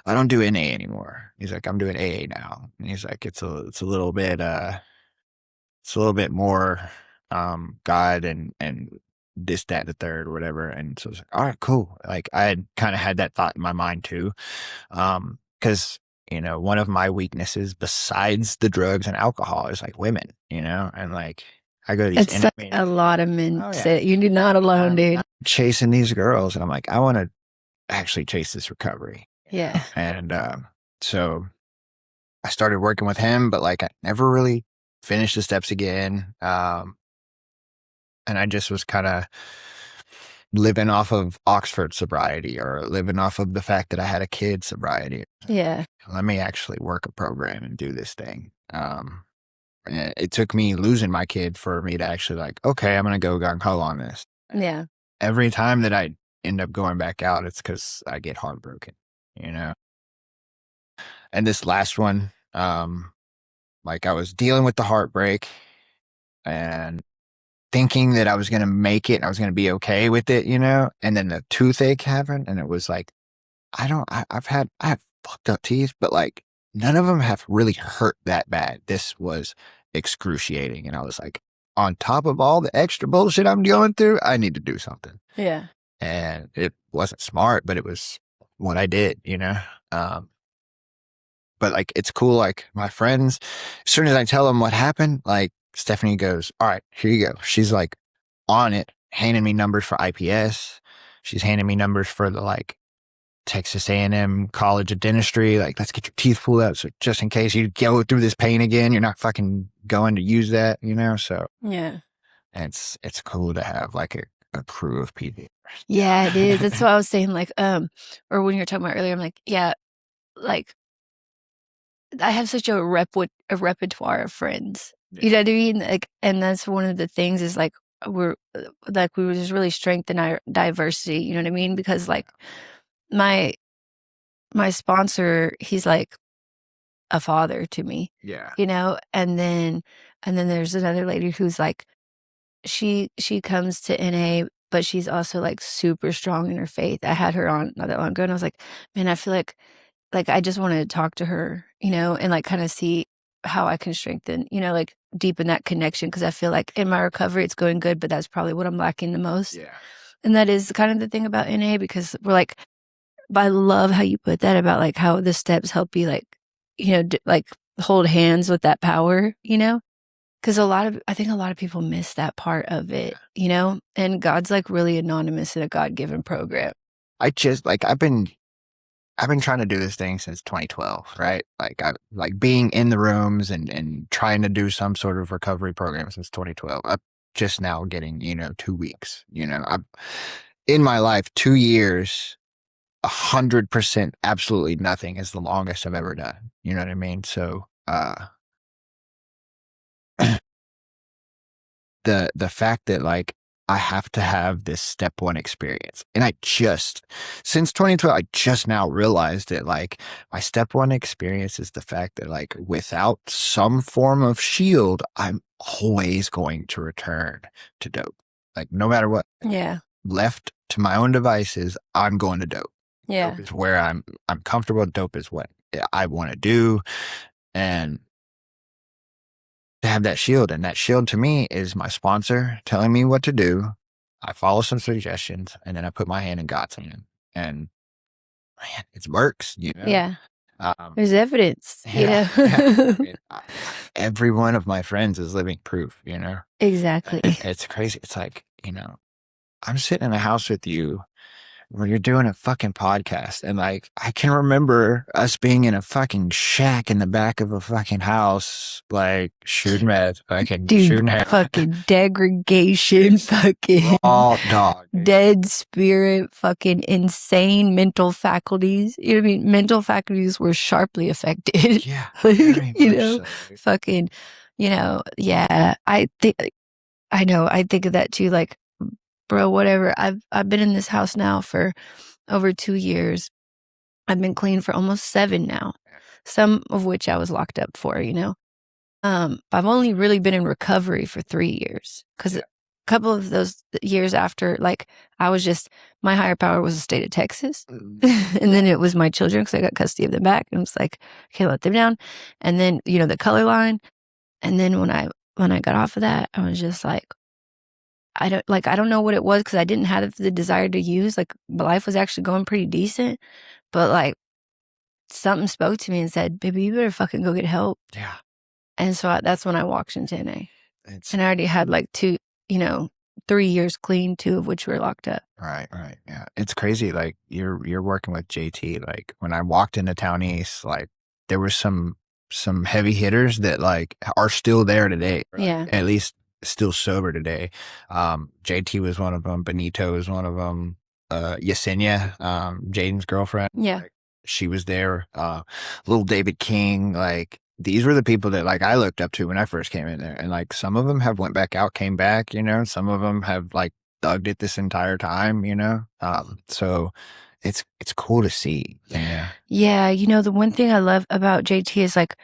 I don't do NA anymore. He's like, I'm doing AA now. And he's like, it's a little bit more God and this, that, the third, or whatever. And so I was like, all right, cool. Like, I had kind of had that thought in my mind too. Because one of my weaknesses besides the drugs and alcohol is like women, and like I go to these. It's like a lot of men say you're not alone, dude. I'm chasing these girls, and I'm like, I want to actually chase this recovery. Yeah. And so I started working with him, but like I never really finished the steps again. And I just was kind of living off of Oxford sobriety or living off of the fact that I had a kid sobriety. Yeah. Let me actually work a program and do this thing. It took me losing my kid for me to actually like, okay, I'm going to go gung ho on this. Yeah. Every time that I end up going back out, it's because I get heartbroken, you know? And this last one, like I was dealing with the heartbreak and thinking that I was going to make it and I was going to be okay with it, you know? And then the toothache happened and it was like, I have fucked up teeth, but like none of them have really hurt that bad. This was excruciating. And I was like, on top of all the extra bullshit I'm going through, I need to do something. Yeah. And it wasn't smart, but it was what I did, you know? But like, it's cool. Like my friends, as soon as I tell them what happened, like Stephanie goes, all right, here you go. She's like on it, handing me numbers for IPS. She's handing me numbers for the like Texas A&M College of Dentistry. Like, let's get your teeth pulled out. So just in case you go through this pain again, you're not fucking going to use that, you know? So yeah, it's cool to have like a crew of people. Yeah, it is. That's what I was saying. Like, or when you were talking about earlier, I'm like, yeah, like I have such a repertoire of friends. You know what I mean? Like, and that's one of the things is like we were just really strengthen our diversity. You know what I mean? Because like my sponsor, he's like a father to me. Yeah. You know, and then there's another lady who's like she comes to NA, but she's also like super strong in her faith. I had her on not that long ago, and I was like, man, I feel like I just wanted to talk to her, you know, and like kind of see how I can strengthen, you know, like deepen that connection. Cause I feel like in my recovery, it's going good, but that's probably what I'm lacking the most. Yeah. And that is kind of the thing about NA because we're like, but I love how you put that about like how the steps help you like, you know, like hold hands with that power, you know? Cause I think a lot of people miss that part of it, you know? And God's like really anonymous in a God-given program. I've been trying to do this thing since 2012, right? Like I like being in the rooms and trying to do some sort of recovery program since 2012. I'm just now getting, 2 weeks, I'm in my life, 2 years, 100%, absolutely nothing is the longest I've ever done. You know what I mean? So, the fact that like I have to have this step one experience. And since 2012, I just now realized that like my step one experience is the fact that like without some form of shield, I'm always going to return to dope. Like no matter what. Yeah. Left to my own devices, I'm going to dope. Yeah. Dope is where I'm comfortable. Dope is what I want to do. And to have that shield, and that shield to me is my sponsor telling me what to do. I follow some suggestions, and then I put my hand in God's hand, and man, it works. Yeah, there's evidence. Yeah. I mean, every one of my friends is living proof. Exactly. It's crazy. It's like I'm sitting in a house with you where you're doing a fucking podcast, and like I can remember us being in a fucking shack in the back of a fucking house, like shooting meth, fucking shooting heroin. Fucking degradation, fucking raw dog, dead spirit, fucking insane mental faculties. You know what I mean? Mental faculties were sharply affected. Yeah, very much so. Fucking, yeah. I think of that too. Like, bro, whatever. I've been in this house now for over 2 years. I've been clean for almost 7 now, some of which I was locked up for, I've only really been in recovery for 3 years because a couple of those years after, like, my higher power was the state of Texas. And then it was my children because I got custody of them back. And it was like, can't let them down. And then, the color line. And then when I got off of that, I was just like, I don't know what it was because I didn't have the desire to use. Like, my life was actually going pretty decent, but like something spoke to me and said, "Baby, you better fucking go get help." Yeah. And so that's when I walked into NA, and I already had like 3 years clean, 2 of which were locked up. Right. Yeah, it's crazy. Like you're working with JT. Like when I walked into Town East, like there were some heavy hitters that like are still there today. Right? Yeah. At least still sober today. JT was one of them. Benito was one of them. Yesenia, Jaden's girlfriend. Yeah. Like, she was there. Little David King, like these were the people that like I looked up to when I first came in there. And like some of them have went back out, came back, some of them have like thugged it this entire time, so it's cool to see. Yeah. The one thing I love about JT is like,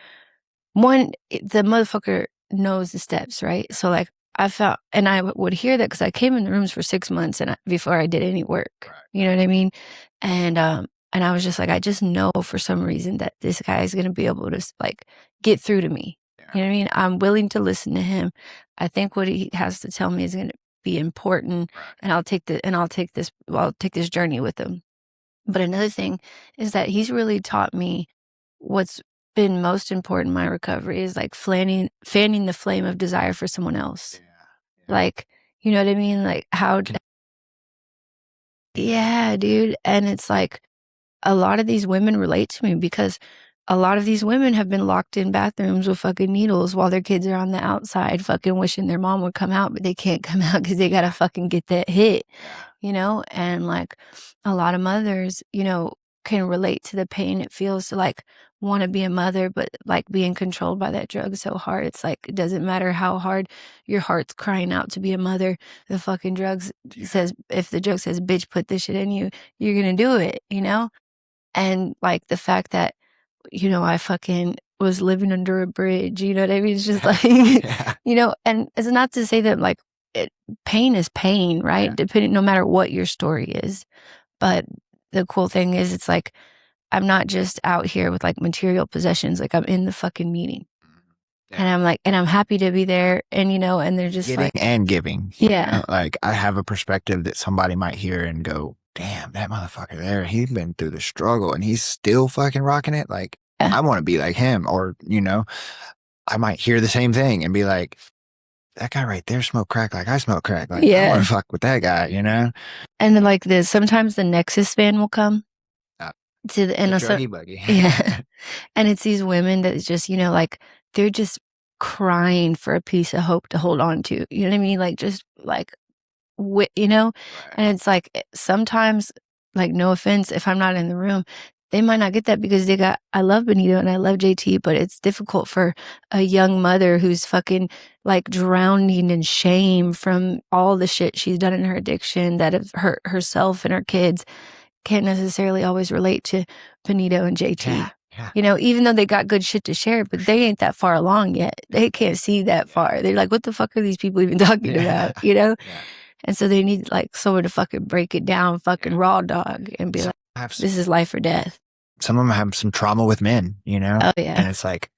one, the motherfucker knows the steps, right? So like I felt, and I would hear that because I came in the rooms for 6 months and before I did any work, Right. you know what I mean? And I was just like, I just know for some reason that this guy is going to be able to like get through to me. Yeah. You know what I mean? I'm willing to listen to him. I think what he has to tell me is going to be important, Right. and I'll take this journey with him. But another thing is that he's really taught me what's been most important in my recovery is like fanning the flame of desire for someone else. Yeah. Like, you know what I mean? Like how, yeah, dude. And it's like a lot of these women relate to me because a lot of these women have been locked in bathrooms with fucking needles while their kids are on the outside fucking wishing their mom would come out, but they can't come out because they gotta fucking get that hit, and like a lot of mothers, can relate to the pain it feels to like want to be a mother, but like being controlled by that drug so hard. It's like, it doesn't matter how hard your heart's crying out to be a mother. The fucking drugs says, if the drug says, bitch, put this shit in you, you're going to do it, And like the fact that, I fucking was living under a bridge, you know what I mean? It's just like, and it's not to say that like pain is pain, right? Yeah. No matter what your story is. But the cool thing is, it's like, I'm not just out here with like material possessions. Like I'm in the fucking meeting. Yeah. And I'm like, and I'm happy to be there. And, and they're just getting like, and giving. Yeah. Like I have a perspective that somebody might hear and go, damn, that motherfucker there, he's been through the struggle and he's still fucking rocking it. Like, I want to be like him. Or, I might hear the same thing and be like, that guy right there smoked crack like I smoke crack. Like, I want to fuck with that guy, And then like this, sometimes the Nexus van will come to the druggy buggy. Yeah. And it's these women that just, like they're just crying for a piece of hope to hold on to. You know what I mean? Like just like, right. And it's like sometimes, like no offense, if I'm not in the room, they might not get that because I love Benito and I love JT, but it's difficult for a young mother who's fucking like drowning in shame from all the shit she's done in her addiction that have hurt herself and her kids. Can't necessarily always relate to Benito and JT. Yeah. Even though they got good shit to share, but they ain't that far along yet. They can't see that far. They're like, what the fuck are these people even talking about? Yeah. And so they need like someone to fucking break it down, fucking raw dog, and be like, this is life or death. Some of them have some trauma with men, Oh, yeah. And it's like,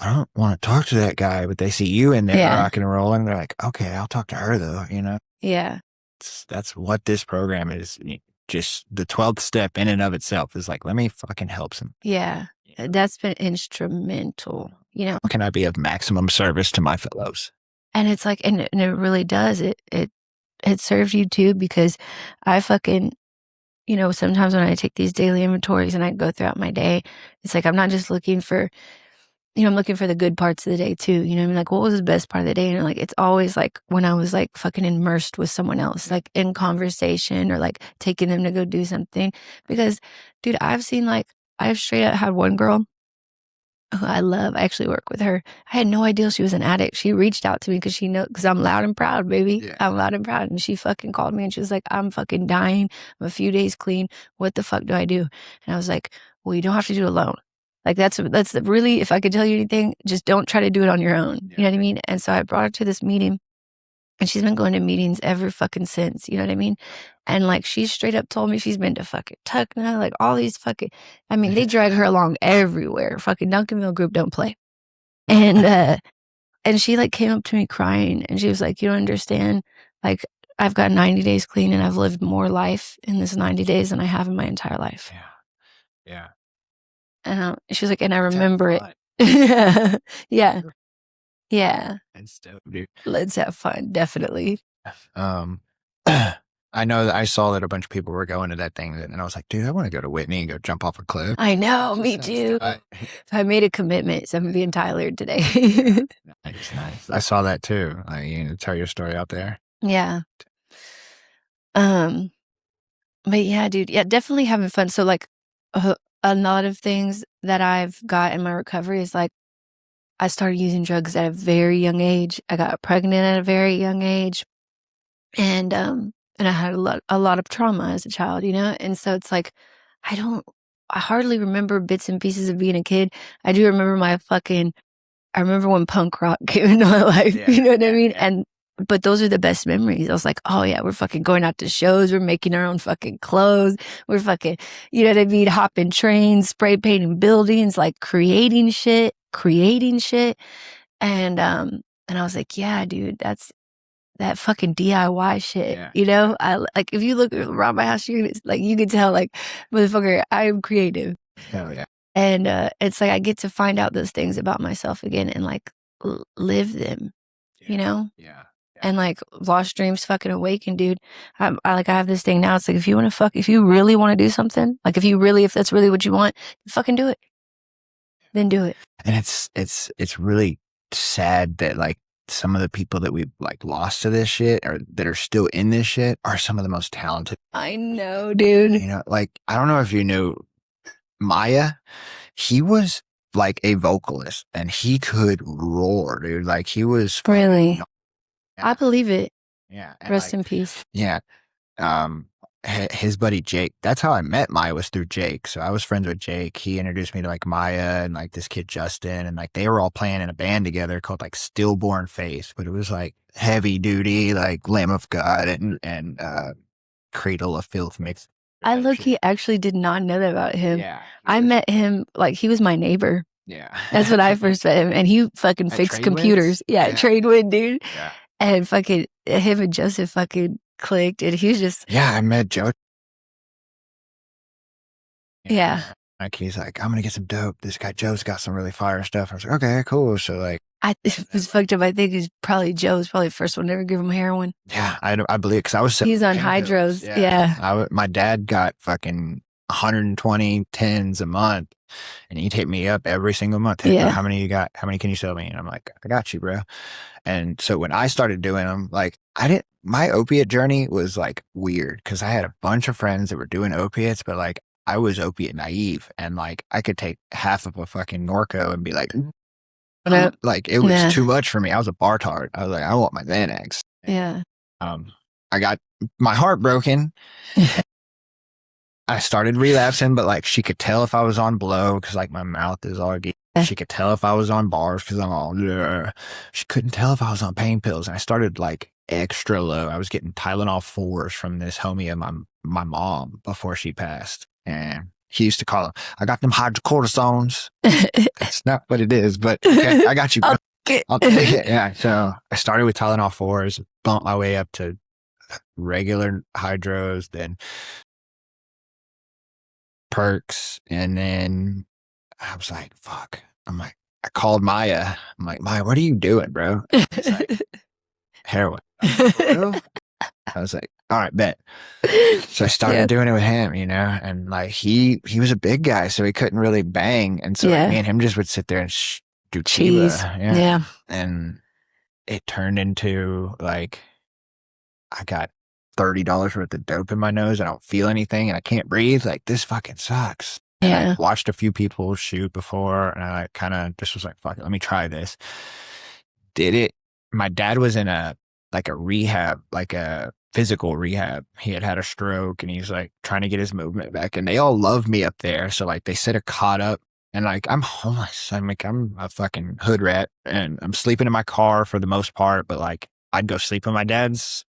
I don't want to talk to that guy, but they see you in there rocking and rolling. They're like, okay, I'll talk to her though, Yeah. That's what this program is. Just the 12th step in and of itself is like, let me fucking help some. Yeah. That's been instrumental, How can I be of maximum service to my fellows? And it's like, and it really does. It serves you too, because I fucking, sometimes when I take these daily inventories and I go throughout my day, it's like, I'm not just looking for, I'm looking for the good parts of the day too. You know what I mean? Like, what was the best part of the day? And like, it's always like when I was like fucking immersed with someone else, like in conversation or like taking them to go do something. Because dude, I've straight up had one girl who I love. I actually work with her. I had no idea she was an addict. She reached out to me because I'm loud and proud, baby. Yeah. I'm loud and proud. And she fucking called me and she was like, I'm fucking dying. I'm a few days clean. What the fuck do I do? And I was like, well, you don't have to do it alone. Like that's really, if I could tell you anything, just don't try to do it on your own. Yeah. You know what I mean? And so I brought her to this meeting and she's been going to meetings ever fucking since, you know what I mean? And like, she straight up told me she's been to fucking Tuckna, like all these fucking, they drag her along everywhere. Fucking Duncanville group don't play. And she like came up to me crying and she was like, you don't understand. Like, I've got 90 days clean and I've lived more life in this 90 days than I have in my entire life. Yeah. And she was like, and I remember it. Yeah. Yeah. Yeah. It's dope, dude. Let's have fun. Definitely. I I know that I saw that a bunch of people were going to that thing, and I was like, dude, I want to go to Whitney and go jump off a cliff. I know, me too. I made a commitment, so I'm being Tyler today. Nice. I saw that too. You tell your story out there. Yeah. But yeah, dude, yeah, definitely having fun. So like a lot of things that I've got in my recovery is like I started using drugs at a very young age. I got pregnant at a very young age. And I had a lot of trauma as a child, you know? And so it's like I hardly remember bits and pieces of being a kid. I do remember I remember when punk rock came into my life, you know what I mean? Yeah. But those are the best memories. I was like, oh yeah, we're fucking going out to shows. We're making our own fucking clothes. We're fucking, you know what I mean? Hopping trains, spray painting buildings, like creating shit. And I was like, yeah, dude, that's that fucking DIY shit, you know? I like, if you look around my house, you can tell like, motherfucker, I am creative. Hell yeah. And it's like I get to find out those things about myself again and like live them, you know? Yeah. And like lost dreams fucking awaken, dude. I have this thing now. It's like if you really want to do something, like if that's really what you want, fucking do it. Then do it. And it's really sad that like some of the people that we've like lost to this shit or that are still in this shit are some of the most talented. I know, dude. You know, like I don't know if you knew Maya, he was like a vocalist and he could roar, dude. Like he was really. I believe it. Yeah. Rest in peace. Yeah. His buddy Jake. That's how I met Maya, was through Jake. So I was friends with Jake. He introduced me to like Maya and like this kid Justin, and like they were all playing in a band together called like Stillborn Faith, but it was like heavy duty, like Lamb of God and Cradle of Filth mixed. I low-key actually did not know that about him. Yeah, I met him like he was my neighbor. Yeah, that's when I first met him, and he fucking fixed computers. Yeah, Tradewind, dude. Yeah. And fucking him and Joseph fucking clicked, and he was just I met Joe. Yeah. Like he's like, I'm gonna get some dope. This guy Joe's got some really fire stuff. I was like, okay, cool. So like, it was fucked up. I think Joe was probably the first one to ever give him heroin. Yeah, I believe it because I was. He's on hydros. Yeah. My dad got fucking 120 tens a month, and he'd hit me up every single month. Hey, bro, how many you got? How many can you sell me? And I'm like, I got you, bro. And so when I started doing them, like my opiate journey was like weird because I had a bunch of friends that were doing opiates, but like I was opiate naive, and like I could take half of a fucking Norco and be like, like it was too much for me. I was a Bartard. I was like, I want my Xanax. Yeah. I got my heart broken. I started relapsing, but like she could tell if I was on blow because like my mouth is all gay. She could tell if I was on bars because I'm all. Bleh. She couldn't tell if I was on pain pills, and I started like extra low. I was getting Tylenol 4s from this homie of my mom before she passed, and he used to call them, I got them hydrocortisones. That's not what it is, but okay, I got you, bro. I'll take it. Yeah. So I started with Tylenol 4s, bumped my way up to regular hydros, then perks, and then I was like, fuck. I called Maya. I'm like, Maya, what are you doing, bro? He's like, heroin. I was like, all right, bet. So I started doing it with him, you know, and like he was a big guy, so he couldn't really bang, and so like, me and him just would sit there and do cheese. Yeah, and it turned into like I got $30 worth of dope in my nose. I don't feel anything, and I can't breathe. Like this fucking sucks. And I watched a few people shoot before, and I kind of just was like, fuck it, let me try this. Did it. My dad was in a rehab, like a physical rehab. He had a stroke, and he's like trying to get his movement back, and they all love me up there. So like they set a cot up, and like I'm homeless. I'm a fucking hood rat, and I'm sleeping in my car for the most part, but like I'd go sleep in my dad's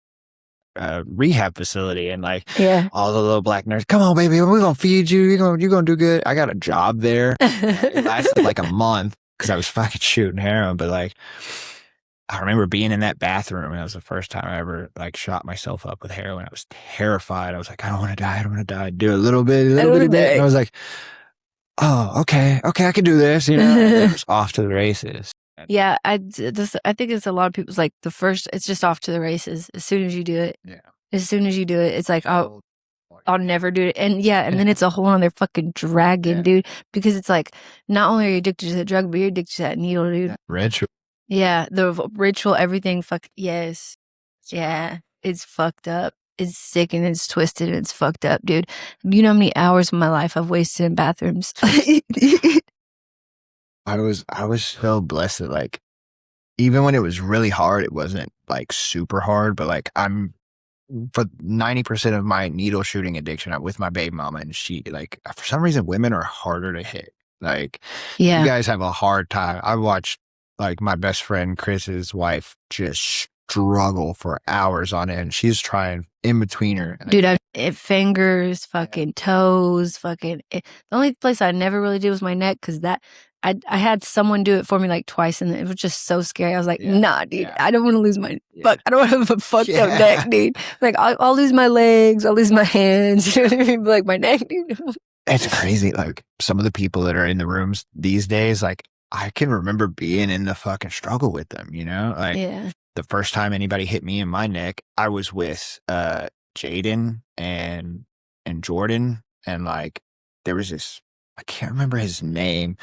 rehab facility, and like all the little black nurses, come on baby, we're gonna feed you, you're gonna do good. I got a job there. It lasted like a month because I was fucking shooting heroin, but like I remember being in that bathroom, and that was the first time I ever like shot myself up with heroin. I was terrified. I was like, I don't want to die. Do a little bit, and I was like, oh, okay, I can do this, you know. It was off to the races. I think it's a lot of people's like it's just off to the races as soon as you do it. Yeah. As soon as you do it, it's like, oh, I'll never do it. And and then it's a whole other fucking dragon, dude. Because it's like, not only are you addicted to the drug, but you're addicted to that needle, dude. Ritual. Yeah, the ritual, everything. Yes. Yeah, it's fucked up. It's sick and it's twisted and it's fucked up, dude. You know how many hours of my life I've wasted in bathrooms? I was so blessed that, like, even when it was really hard, it wasn't like super hard, but like for 90% of my needle shooting addiction, I'm with my baby mama, and she, like, for some reason, women are harder to hit. Like, you guys have a hard time. I watched, like, my best friend Chris's wife just struggle for hours on end. She's trying in between her. Dude, fingers, fucking toes, the only place I never really did was my neck, because that I had someone do it for me like twice, and it was just so scary. I was like, nah, dude, I don't want to lose my fuck. I don't want to have a fucked up neck, dude. Like, I'll lose my legs, I'll lose my hands, you know what I mean? But, like, my neck, dude. It's crazy. Like, some of the people that are in the rooms these days, like, I can remember being in the fucking struggle with them, you know? Like, the first time anybody hit me in my neck, I was with Jaden and Jordan, and, like, there was this, I can't remember his name,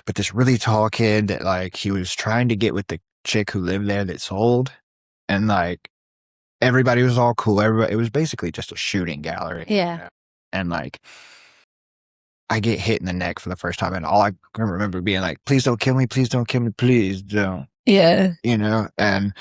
but this really tall kid that, like, he was trying to get with the chick who lived there that sold, and, like, everybody was all cool. It was basically just a shooting gallery. Yeah. And, like, I get hit in the neck for the first time, and all I can remember being like, please don't kill me, please don't kill me, please don't. Yeah. You know, and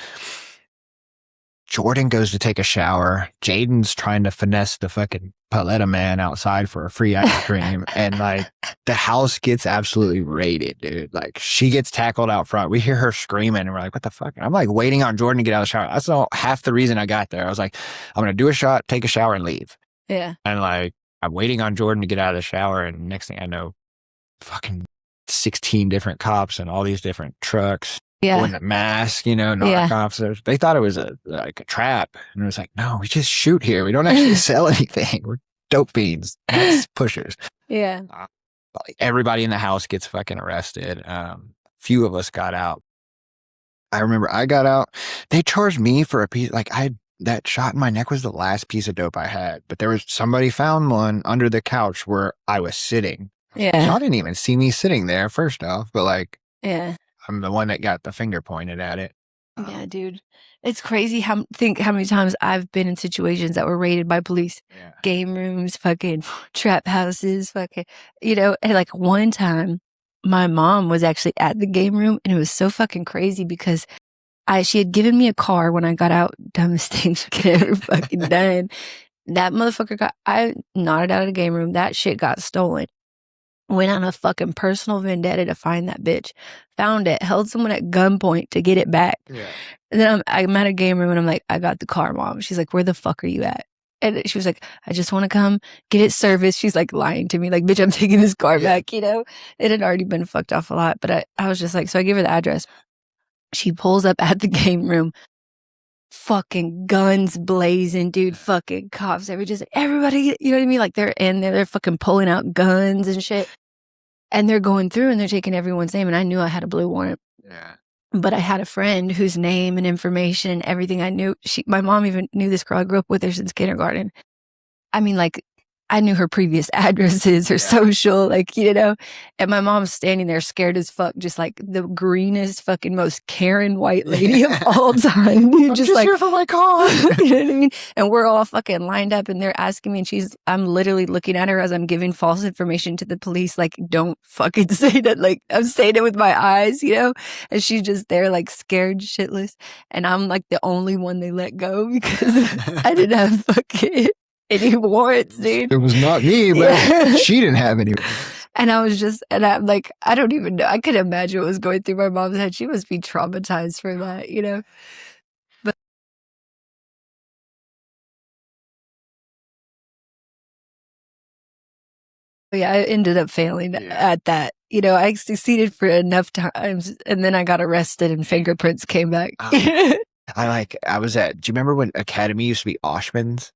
Jordan goes to take a shower. Jaden's trying to finesse the fucking Paletta man outside for a free ice cream. And, like, the house gets absolutely raided, dude. Like, she gets tackled out front. We hear her screaming, and we're like, what the fuck? And I'm, like, waiting on Jordan to get out of the shower. That's not half the reason I got there. I was like, I'm going to do a shot, take a shower, and leave. Yeah. And, like, I'm waiting on Jordan to get out of the shower, and next thing I know, fucking 16 different cops and all these different trucks. With a mask, you know, narc officers. They thought it was a trap. And it was like, no, we just shoot here. We don't actually sell anything. We're dope fiends. Pushers. Yeah. Like, everybody in the house gets fucking arrested. Few of us got out. I remember I got out. They charged me for a piece. Like, that shot in my neck was the last piece of dope I had. But there was somebody found one under the couch where I was sitting. Yeah. Y'all didn't even see me sitting there, first off. But, like, yeah. I'm the one that got the finger pointed at it. Yeah, dude. It's crazy how many times I've been in situations that were raided by police. Yeah. Game rooms, fucking trap houses, fucking, you know, and, like, one time my mom was actually at the game room, and it was so fucking crazy because she had given me a car when I got out. Dumbest thing she could ever fucking done. That motherfucker I nodded out of the game room. That shit got stolen. Went on a fucking personal vendetta to find that bitch. Found it, held someone at gunpoint to get it back. Yeah. And then I'm at a game room, and I'm like, I got the car, Mom. She's like, where the fuck are you at? And she was like, I just want to come get it serviced. She's, like, lying to me. Like, bitch, I'm taking this car back, you know? It had already been fucked off a lot. But I was just like, so I give her the address. She pulls up at the game room. Fucking guns blazing, dude. Fucking cops. Everybody, you know what I mean? Like, they're in there. They're fucking pulling out guns and shit. And they're going through and they're taking everyone's name. And I knew I had a blue warrant. Yeah. But I had a friend whose name and information and everything I knew. My mom even knew this girl. I grew up with her since kindergarten. I mean, like, I knew her previous addresses, her social, like, you know, and my mom's standing there scared as fuck, just like the greenest, fucking most Karen white lady of all time. Dude, just like, here for my car. You know what I mean? And we're all fucking lined up, and they're asking me, and I'm literally looking at her as I'm giving false information to the police. Like, don't fucking say that. Like, I'm saying it with my eyes, you know? And she's just there, like, scared shitless. And I'm like the only one they let go because I didn't have fucking any warrants, dude. It was not me, but she didn't have any. And I was just, and I'm like, I don't even know. I could imagine what was going through my mom's head. She must be traumatized for that, you know? But yeah, I ended up failing at that. You know, I succeeded for enough times, and then I got arrested and fingerprints came back. Do you remember when Academy used to be Oshman's?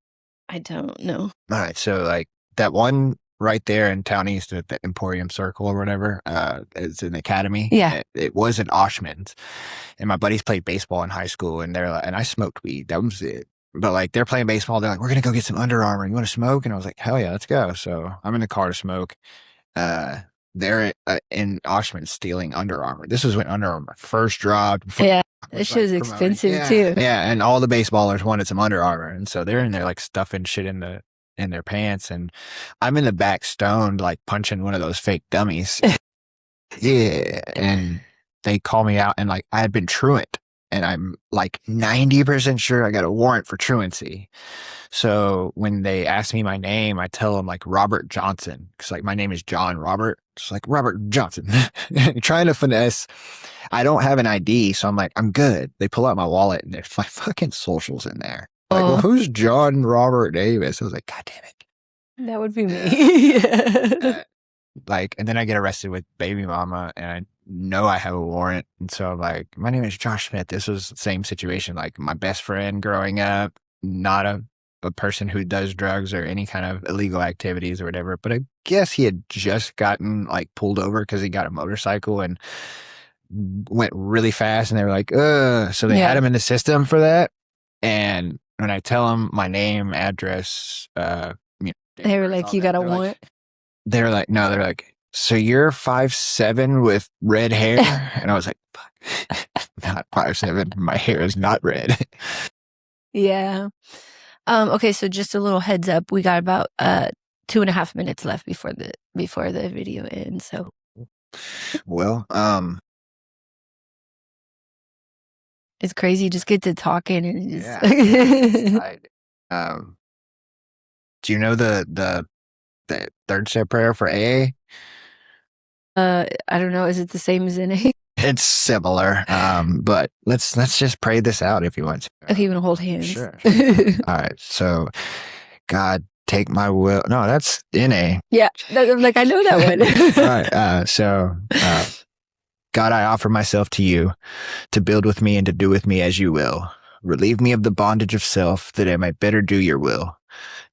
I don't know. All right, so, like, that one right there in Town East at the Emporium Circle or whatever, it's an Academy. Yeah. It was an Oshman's. And my buddies played baseball in high school, and and I smoked weed. That was it. but like they're playing baseball. They're like, we're going to go get some Under Armour. You want to smoke? And I was like, hell yeah, let's go. So I'm in the car to smoke. They're in Oshman stealing Under Armour. This was when Under Armour first dropped. Yeah. This shit was expensive too. Yeah, and all the baseballers wanted some Under Armour, and so they're in there like stuffing shit in their pants, and I'm in the back stoned, like punching one of those fake dummies. Yeah, and they call me out, and like I had been truant, and I'm like 90% sure I got a warrant for truancy. So when they ask me my name, I tell them like Robert Johnson, because like my name is John Robert. It's like Robert Johnson. Trying to finesse. I don't have an ID, so I'm like, I'm good. They pull out my wallet and there's my fucking socials in there. Like, well, who's John Robert Davis? I was like, God damn it. That would be me. And then I get arrested with baby mama, and I know I have a warrant. And so I'm like, my name is Josh Smith. This was the same situation. Like my best friend growing up, not a person who does drugs or any kind of illegal activities or whatever. But I guess he had just gotten like pulled over because he got a motorcycle and went really fast, and they were like, so they had him in the system for that. And when I tell them my name, address, they were like, you got a warrant? They're like, no, they're like, so you're 5'7" with red hair? And I was like, fuck, not 5'7". My hair is not red. Yeah. Okay, so just a little heads up. We got about 2.5 minutes left before the video ends. So, well, it's crazy. You just get to talking and just. Do you know the third step prayer for AA? I don't know. Is it the same as NA? It's similar, but let's just pray this out if you want to. Okay, you want to hold hands? Sure. All right. So, God, take my will. No, that's NA. Yeah, like I know that one. All right. So, God, I offer myself to you to build with me and to do with me as you will. Relieve me of the bondage of self that I might better do your will.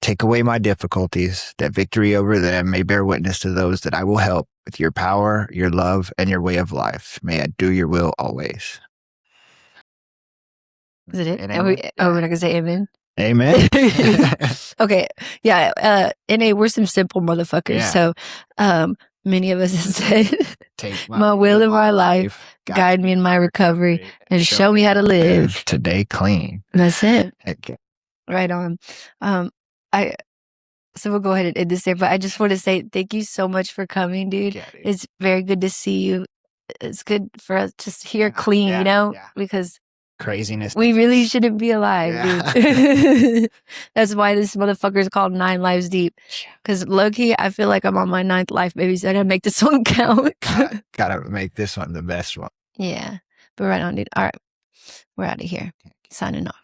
Take away my difficulties, that victory over them may bear witness to those that I will help with your power, your love, and your way of life. May I do your will always. Is it? We're not going to say amen? Amen. Okay. Yeah. NA, we're some simple motherfuckers. Yeah. So, many of us have said, take my will in my life, guide me in my recovery, and show me how to live today clean. That's it. Okay. Right on. So we'll go ahead and end this there, but I just want to say thank you so much for coming, dude. Yeah, dude. It's very good to see you. It's good for us to hear clean, because craziness. We really shouldn't be alive, dude. That's why this motherfucker is called 9 Lives Deep. Because low-key, I feel like I'm on my 9th life, baby, so I gotta make this one count. Gotta make this one the best one. Yeah. But right on, dude. All right. We're out of here. Signing off.